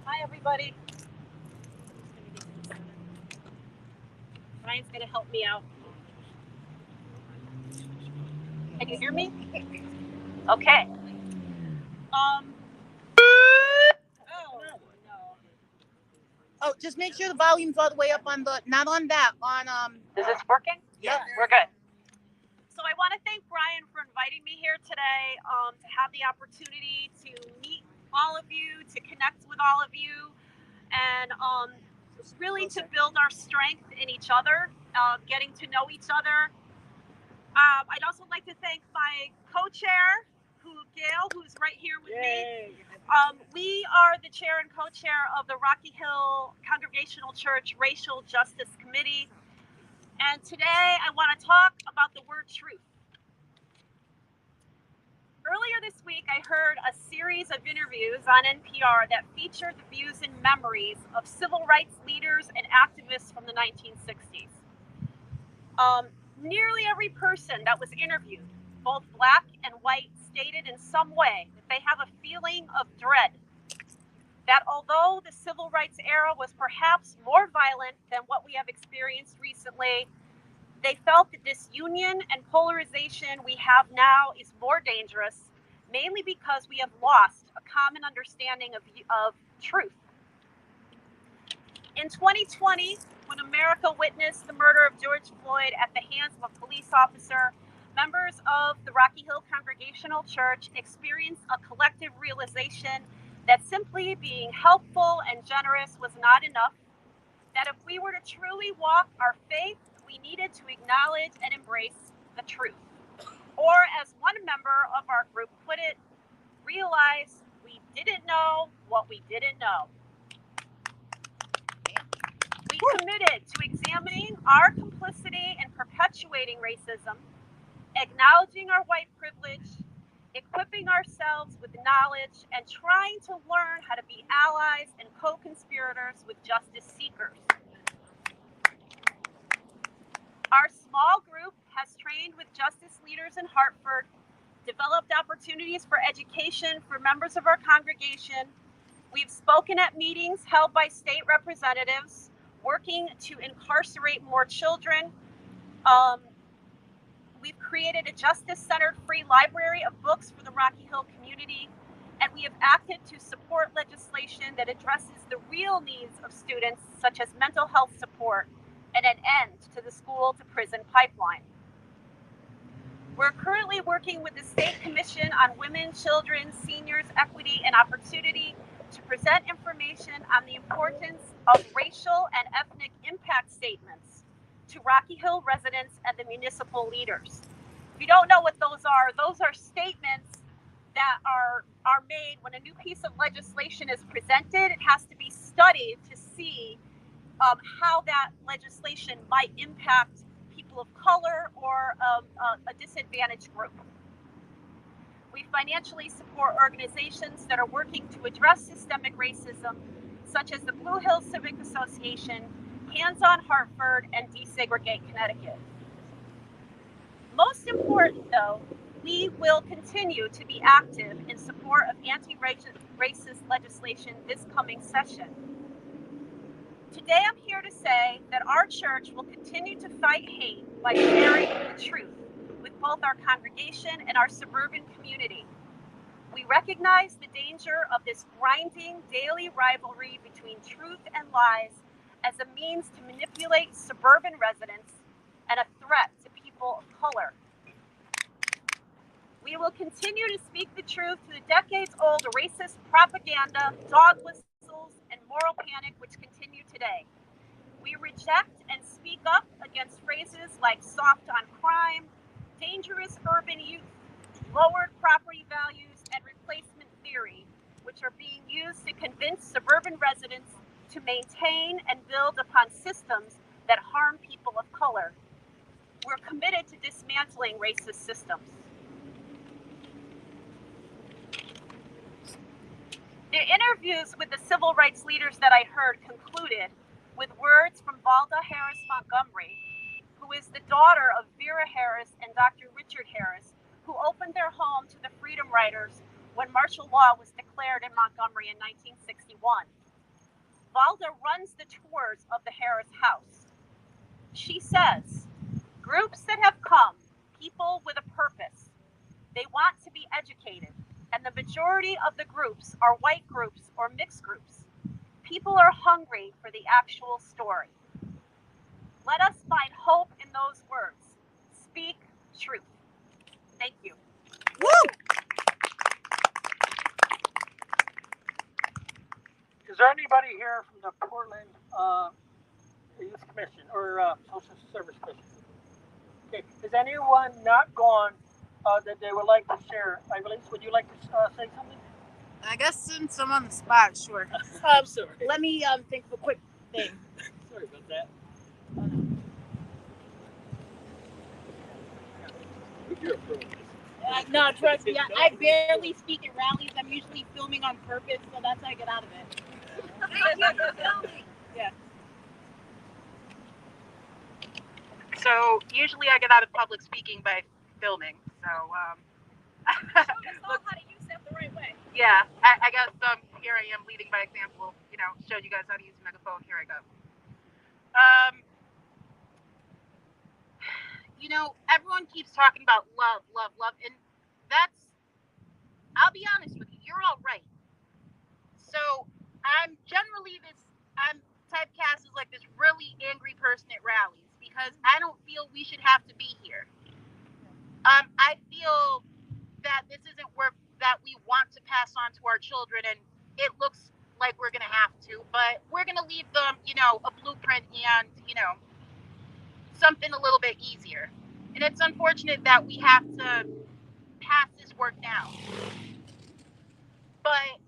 Hi, everybody. Brian's going to help me out. Can you hear me? Okay. Oh, just make sure the volume's all the way up on not on that, on Is this working? Yeah. We're good. So I want to thank Brian for inviting me here today to have the opportunity to meet all of you, to connect with all of you, and really to build our strength in each other, getting to know each other. I'd also like to thank my co-chair, Gail, who's right here with me. We are the chair and co-chair of the Rocky Hill Congregational Church Racial Justice Committee. And today I want to talk about the word truth. Earlier this week, I heard a series of interviews on NPR that featured the views and memories of civil rights leaders and activists from the 1960s. Nearly every person that was interviewed, both black and white, stated in some way that they have a feeling of dread. That although the civil rights era was perhaps more violent than what we have experienced recently, they felt the disunion and polarization we have now is more dangerous, mainly because we have lost a common understanding of truth. In 2020, when America witnessed the murder of George Floyd at the hands of a police officer, members of the Rocky Hill Congregational Church experienced a collective realization that simply being helpful and generous was not enough, that if we were to truly walk our faith, we needed to acknowledge and embrace the truth. Or as one member of our group put it, realize we didn't know what we didn't know. We committed to examining our complicity in perpetuating racism, acknowledging our white privilege, equipping ourselves with knowledge, and trying to learn how to be allies and co-conspirators with justice seekers. Our small group has trained with justice leaders in Hartford, developed opportunities for education for members of our congregation, We've spoken at meetings held by state representatives working to incarcerate more children. We've created a justice-centered free library of books for the Rocky Hill community, and we have acted to support legislation that addresses the real needs of students, such as mental health support and an end to the school-to-prison pipeline. We're currently working with the State Commission on Women, Children, Seniors, Equity, and Opportunity to present information on the importance of racial and ethnic impact statements to Rocky Hill residents and the municipal leaders. If you don't know what those are statements that are made when a new piece of legislation is presented. It has to be studied to see how that legislation might impact people of color or a disadvantaged group. We financially support organizations that are working to address systemic racism, such as the Blue Hills Civic Association, Hands on Hartford, and Desegregate Connecticut. Most important, though, we will continue to be active in support of anti-racist legislation this coming session. Today, I'm here to say that our church will continue to fight hate by sharing the truth with both our congregation and our suburban community. We recognize the danger of this grinding daily rivalry between truth and lies as a means to manipulate suburban residents and a threat to people of color. We will continue to speak the truth to the decades-old racist propaganda, dog whistles, and moral panic which continue today. We reject and speak up against phrases like soft on crime, dangerous urban youth, lowered property values, and replacement theory, which are being used to convince suburban residents to maintain and build upon systems that harm people of color. We're committed to dismantling racist systems. The interviews with the civil rights leaders that I heard concluded with words from Valda Harris Montgomery, who is the daughter of Vera Harris and Dr. Richard Harris, who opened their home to the Freedom Riders when martial law was declared in Montgomery in 1961. Valda runs the tours of the Harris house. She says, groups that have come, people with a purpose, they want to be educated, and the majority of the groups are white groups or mixed groups. People are hungry for the actual story. Let us find hope in those words. Speak truth. Thank you. Woo! Is there anybody here from the Portland Youth Commission or Social Service Commission? Okay. Is anyone not gone that they would like to share? Ivelisse, would you like to say something? I guess since I'm on the spot, sure. I'm sorry. Let me think of a quick thing. Sorry about that. No, trust me, I barely speak at rallies. I'm usually filming on purpose, so that's how I get out of it. Thank you for filming. Yeah. So usually I get out of public speaking by filming. So Show us all how to use that the right way. yeah, I guess here I am leading by example. You know, showed you guys how to use a megaphone. Here I go. You know, everyone keeps talking about love, love, love, and that's, I'll be honest with you, you're all right. So I'm typecast as like this really angry person at rallies because I don't feel we should have to be here. I feel that this isn't work that we want to pass on to our children, and it looks like we're going to have to, but we're going to leave them, you know, a blueprint and, you know, something a little bit easier. And it's unfortunate that we have to pass this work now. But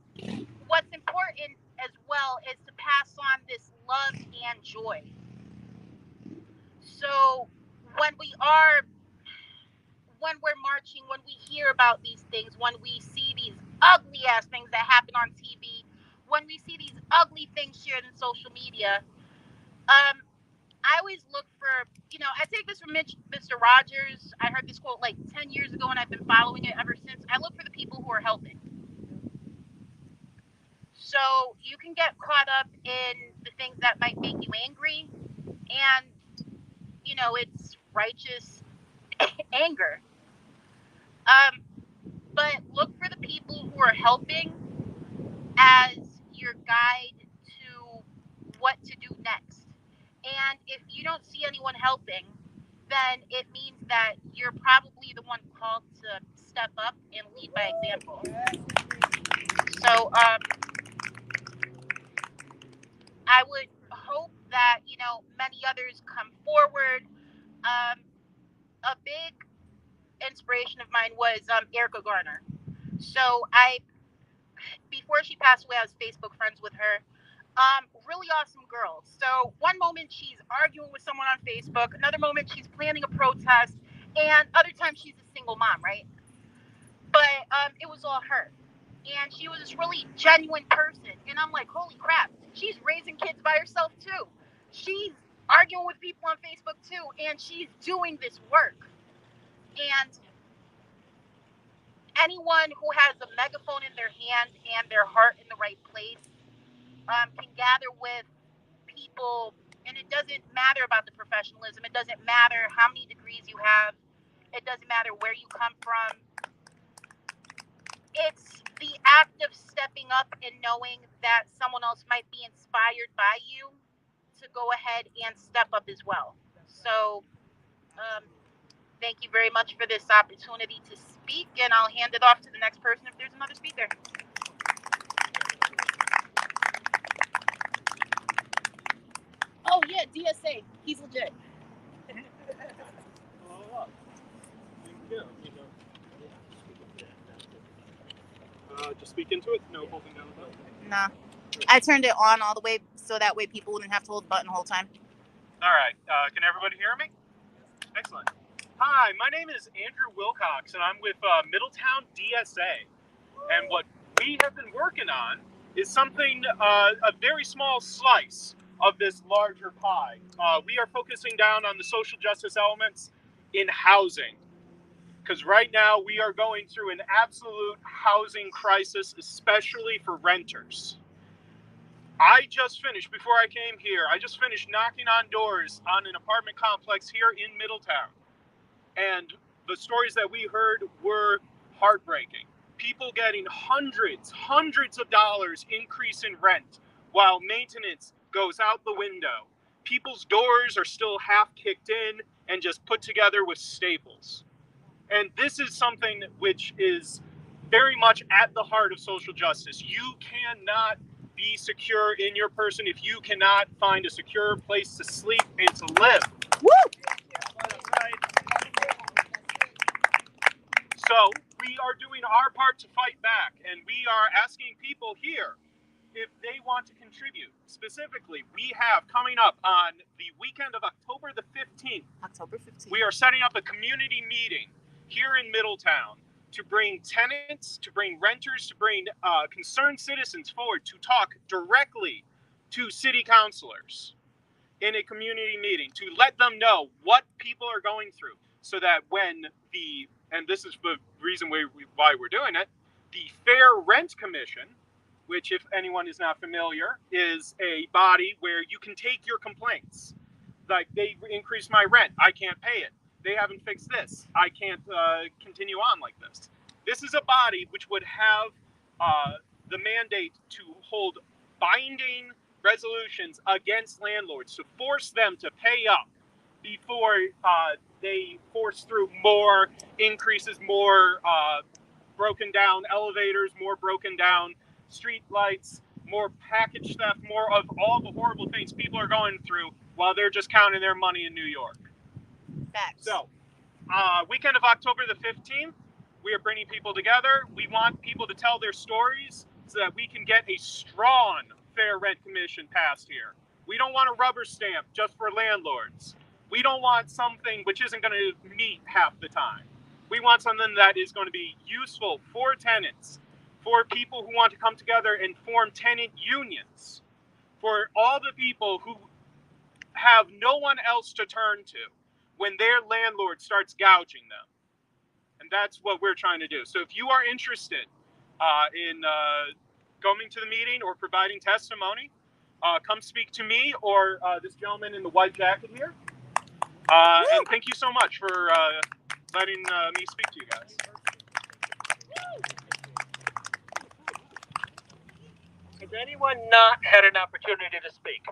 what's important as well is to pass on this love and joy. So when we're marching, when we hear about these things, when we see these ugly ass things that happen on TV, when we see these ugly things shared in social media, I always look for, you know, I take this from Mr. Rogers. I heard this quote like 10 years ago and I've been following it ever since. I look for the people who are helping. So you can get caught up in the things that might make you angry, and it's righteous anger. But look for the people who are helping as your guide to what to do next. And if you don't see anyone helping, then it means that you're probably the one called to step up and lead by example. So I would hope that many others come forward. A big inspiration of mine was Erica Garner. So before she passed away, I was Facebook friends with her. Really awesome girl. So one moment she's arguing with someone on Facebook, another moment she's planning a protest, and other times she's a single mom, right? But it was all her. And she was this really genuine person. And I'm like, holy crap, she's raising kids by herself too. She's arguing with people on Facebook too, and she's doing this work. And anyone who has a megaphone in their hand and their heart in the right place can gather with people, and it doesn't matter about the professionalism. It doesn't matter how many degrees you have. It doesn't matter where you come from. It's the act of stepping up and knowing that someone else might be inspired by you to go ahead and step up as well. So thank you very much for this opportunity to speak, and I'll hand it off to the next person if there's another speaker. Oh yeah, DSA. He's legit. Just speak into it. No holding down the button. Nah. I turned it on all the way so that way people wouldn't have to hold the button the whole time. All right. Can everybody hear me? Excellent. Hi, my name is Andrew Wilcox, and I'm with Middletown DSA. And what we have been working on is something, a very small slice of this larger pie. We are focusing down on the social justice elements in housing. Because right now we are going through an absolute housing crisis, especially for renters. I just finished, before I came here, knocking on doors on an apartment complex here in Middletown. And the stories that we heard were heartbreaking. People getting hundreds of dollars increase in rent while maintenance goes out the window. People's doors are still half kicked in and just put together with staples. And this is something which is very much at the heart of social justice. You cannot be secure in your person if you cannot find a secure place to sleep and to live. Woo! So we are doing our part to fight back, and we are asking people here if they want to contribute. Specifically, we have coming up on the weekend of October the 15th. October 15th. We are setting up a community meeting here in Middletown to bring tenants, to bring renters, to bring concerned citizens forward to talk directly to city councilors in a community meeting, to let them know what people are going through, so that when and this is the reason why we're doing it, the Fair Rent Commission, which, if anyone is not familiar, is a body where you can take your complaints. Like, they increased my rent, I can't pay it. They haven't fixed this, I can't continue on like this. This is a body which would have the mandate to hold binding resolutions against landlords, to force them to pay up before they force through more increases, more broken down elevators, more broken down street lights, more package theft, more of all the horrible things people are going through while they're just counting their money in New York. Facts. So, weekend of October the 15th, we are bringing people together. We want people to tell their stories so that we can get a strong Fair Rent Commission passed here. We don't want a rubber stamp just for landlords. We don't want something which isn't going to meet half the time. We want something that is going to be useful for tenants, for people who want to come together and form tenant unions, for all the people who have no one else to turn to when their landlord starts gouging them. And that's what we're trying to do. So if you are interested in coming to the meeting or providing testimony, come speak to me or this gentleman in the white jacket here. And thank you so much for letting me speak to you guys. Has anyone not had an opportunity to speak?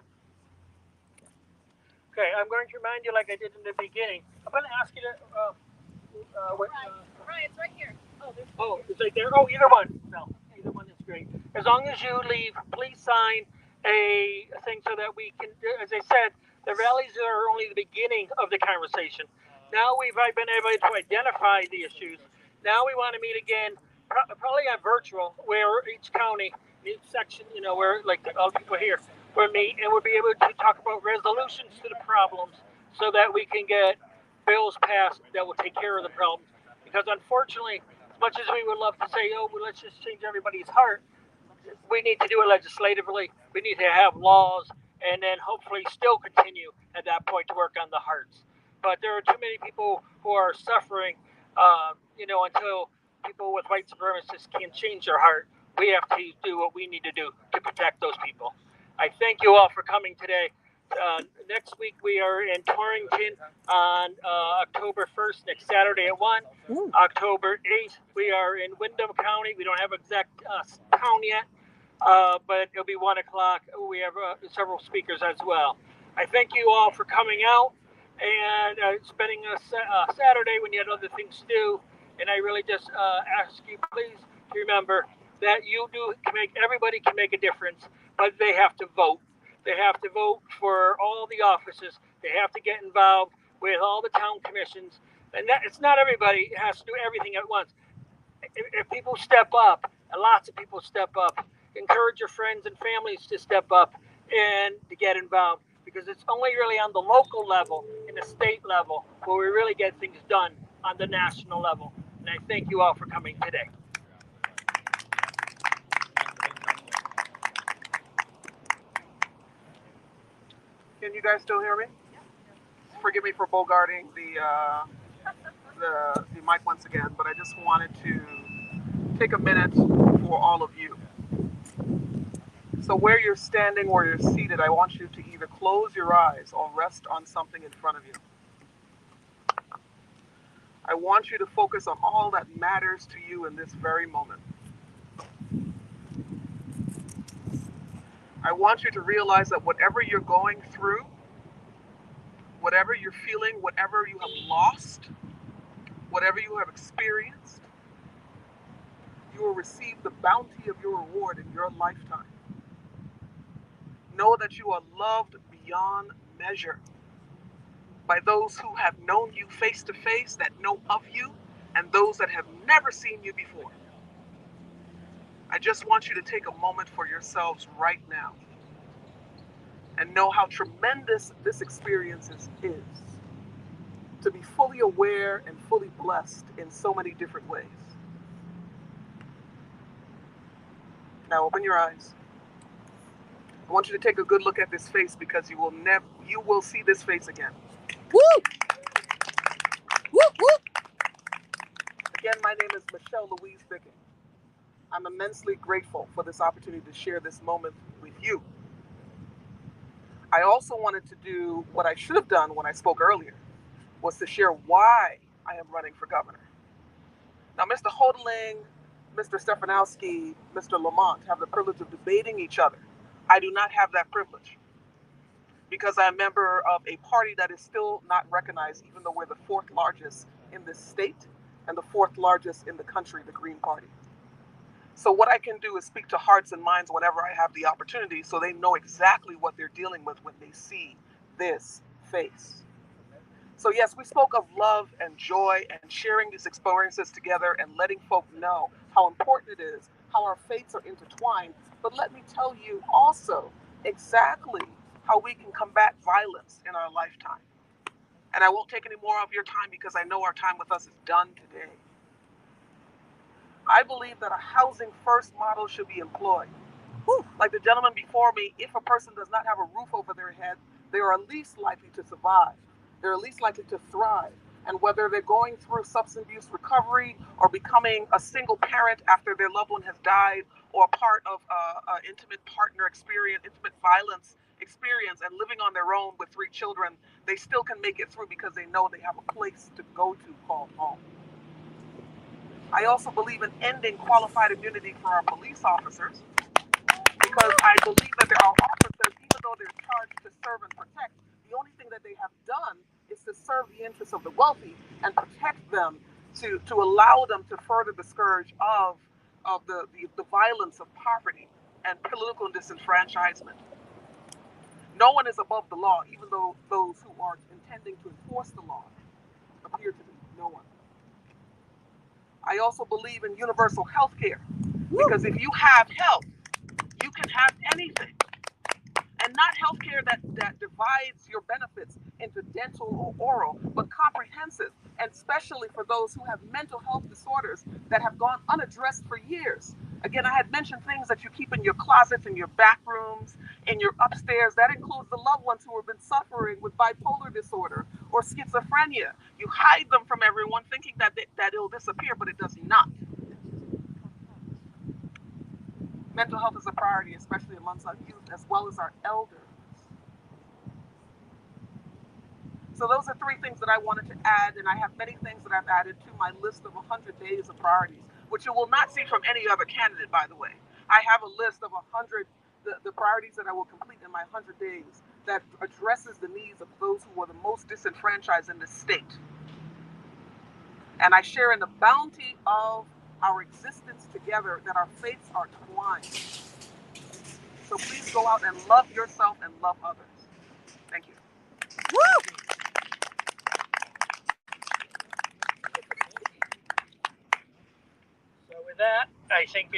Okay, I'm going to remind you, like I did in the beginning. I'm going to ask you to. Right, it's right here. Oh, it's right there. Oh, either one. No, either one is great. As long as you leave, please sign a thing so that we can. As I said, the rallies are only the beginning of the conversation. Now we've been able to identify the issues. Now we want to meet again, probably on virtual, where each county, each section, where like all the people here, will meet, and we'll be able to talk about resolutions to the problems, so that we can get bills passed that will take care of the problems. Because unfortunately, as much as we would love to say, oh, well, let's just change everybody's heart, we need to do it legislatively. We need to have laws, and then hopefully still continue at that point to work on the hearts. But there are too many people who are suffering, until people with white supremacists can change their heart. We have to do what we need to do to protect those people. I thank you all for coming today. Next week we are in Torrington on October 1st, next Saturday at 1. October 8th we are in Windham County. We don't have exact town yet, but it'll be 1 o'clock. We have several speakers as well. I thank you all for coming out and spending a Saturday when you had other things to do. And I really just ask you, please, to remember that everybody can make a difference, but they have to vote. They have to vote for all the offices. They have to get involved with all the town commissions. And it's not everybody has to do everything at once. If people step up, and lots of people step up, encourage your friends and families to step up and to get involved. Because it's only really on the local level, in the state level, where we really get things done on the national level. And I thank you all for coming today. Can you guys still hear me? Forgive me for bogarting the mic once again, but I just wanted to take a minute for all of you. So where you're standing or you're seated, I want you to either close your eyes or rest on something in front of you. I want you to focus on all that matters to you in this very moment. I want you to realize that whatever you're going through, whatever you're feeling, whatever you have lost, whatever you have experienced, you will receive the bounty of your reward in your lifetime. Know that you are loved beyond measure by those who have known you face to face, that know of you, and those that have never seen you before. I just want you to take a moment for yourselves right now and know how tremendous this experience is. To be fully aware and fully blessed in so many different ways. Now open your eyes. I want you to take a good look at this face, because you will see this face again. Woo! Woo, woo! Again, my name is Michelle Louise Bicking. I'm immensely grateful for this opportunity to share this moment with you. I also wanted to do what I should have done when I spoke earlier, was to share why I am running for governor. Now, Mr. Hodling, Mr. Stefanowski, Mr. Lamont have the privilege of debating each other. I do not have that privilege, because I'm a member of a party that is still not recognized, even though we're the 4th largest in this state and the 4th largest in the country, the Green Party. So what I can do is speak to hearts and minds whenever I have the opportunity, so they know exactly what they're dealing with when they see this face. So yes, we spoke of love and joy and sharing these experiences together and letting folk know how important it is, how our fates are intertwined. But let me tell you also exactly how we can combat violence in our lifetime. And I won't take any more of your time, because I know our time with us is done today. I believe that a housing first model should be employed. Like the gentleman before me, if a person does not have a roof over their head, they are least likely to survive. They're least likely to thrive. and whether they're going through substance abuse recovery or becoming a single parent after their loved one has died, or a part of an intimate partner experience, intimate violence experience, and living on their own with 3 children, they still can make it through because they know they have a place to go to called home. I also believe in ending qualified immunity for our police officers, because I believe that there are officers, even though they're charged to serve and protect, the only thing that they have done is to serve the interests of the wealthy and protect them, to allow them to further the scourge of the violence of poverty and political disenfranchisement. No one is above the law, even though those who are intending to enforce the law appear to be. No one. I also believe in universal health care, because if you have health, you can have anything. And not healthcare that divides your benefits into dental or oral, but comprehensive, and especially for those who have mental health disorders that have gone unaddressed for years. Again, I had mentioned things that you keep in your closets, in your back rooms, in your upstairs. That includes the loved ones who have been suffering with bipolar disorder or schizophrenia. You hide them from everyone thinking that it'll disappear, but it does not. Mental health is a priority, especially amongst our youth as well as our elders. So those are 3 things that I wanted to add, and I have many things that I've added to my list of 100 days of priorities, which you will not see from any other candidate, by the way. I have a list of 100, the priorities that I will complete in my 100 days that addresses the needs of those who are the most disenfranchised in this state. And I share in the bounty of our existence together, that our faiths are twined. So please go out and love yourself and love others. Thank you. Woo! So with that, I think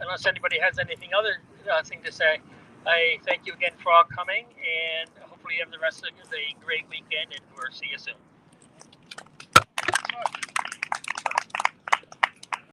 unless anybody has anything other thing to say, I thank you again for all coming, and hopefully you have the rest of the great weekend, and we'll see you soon.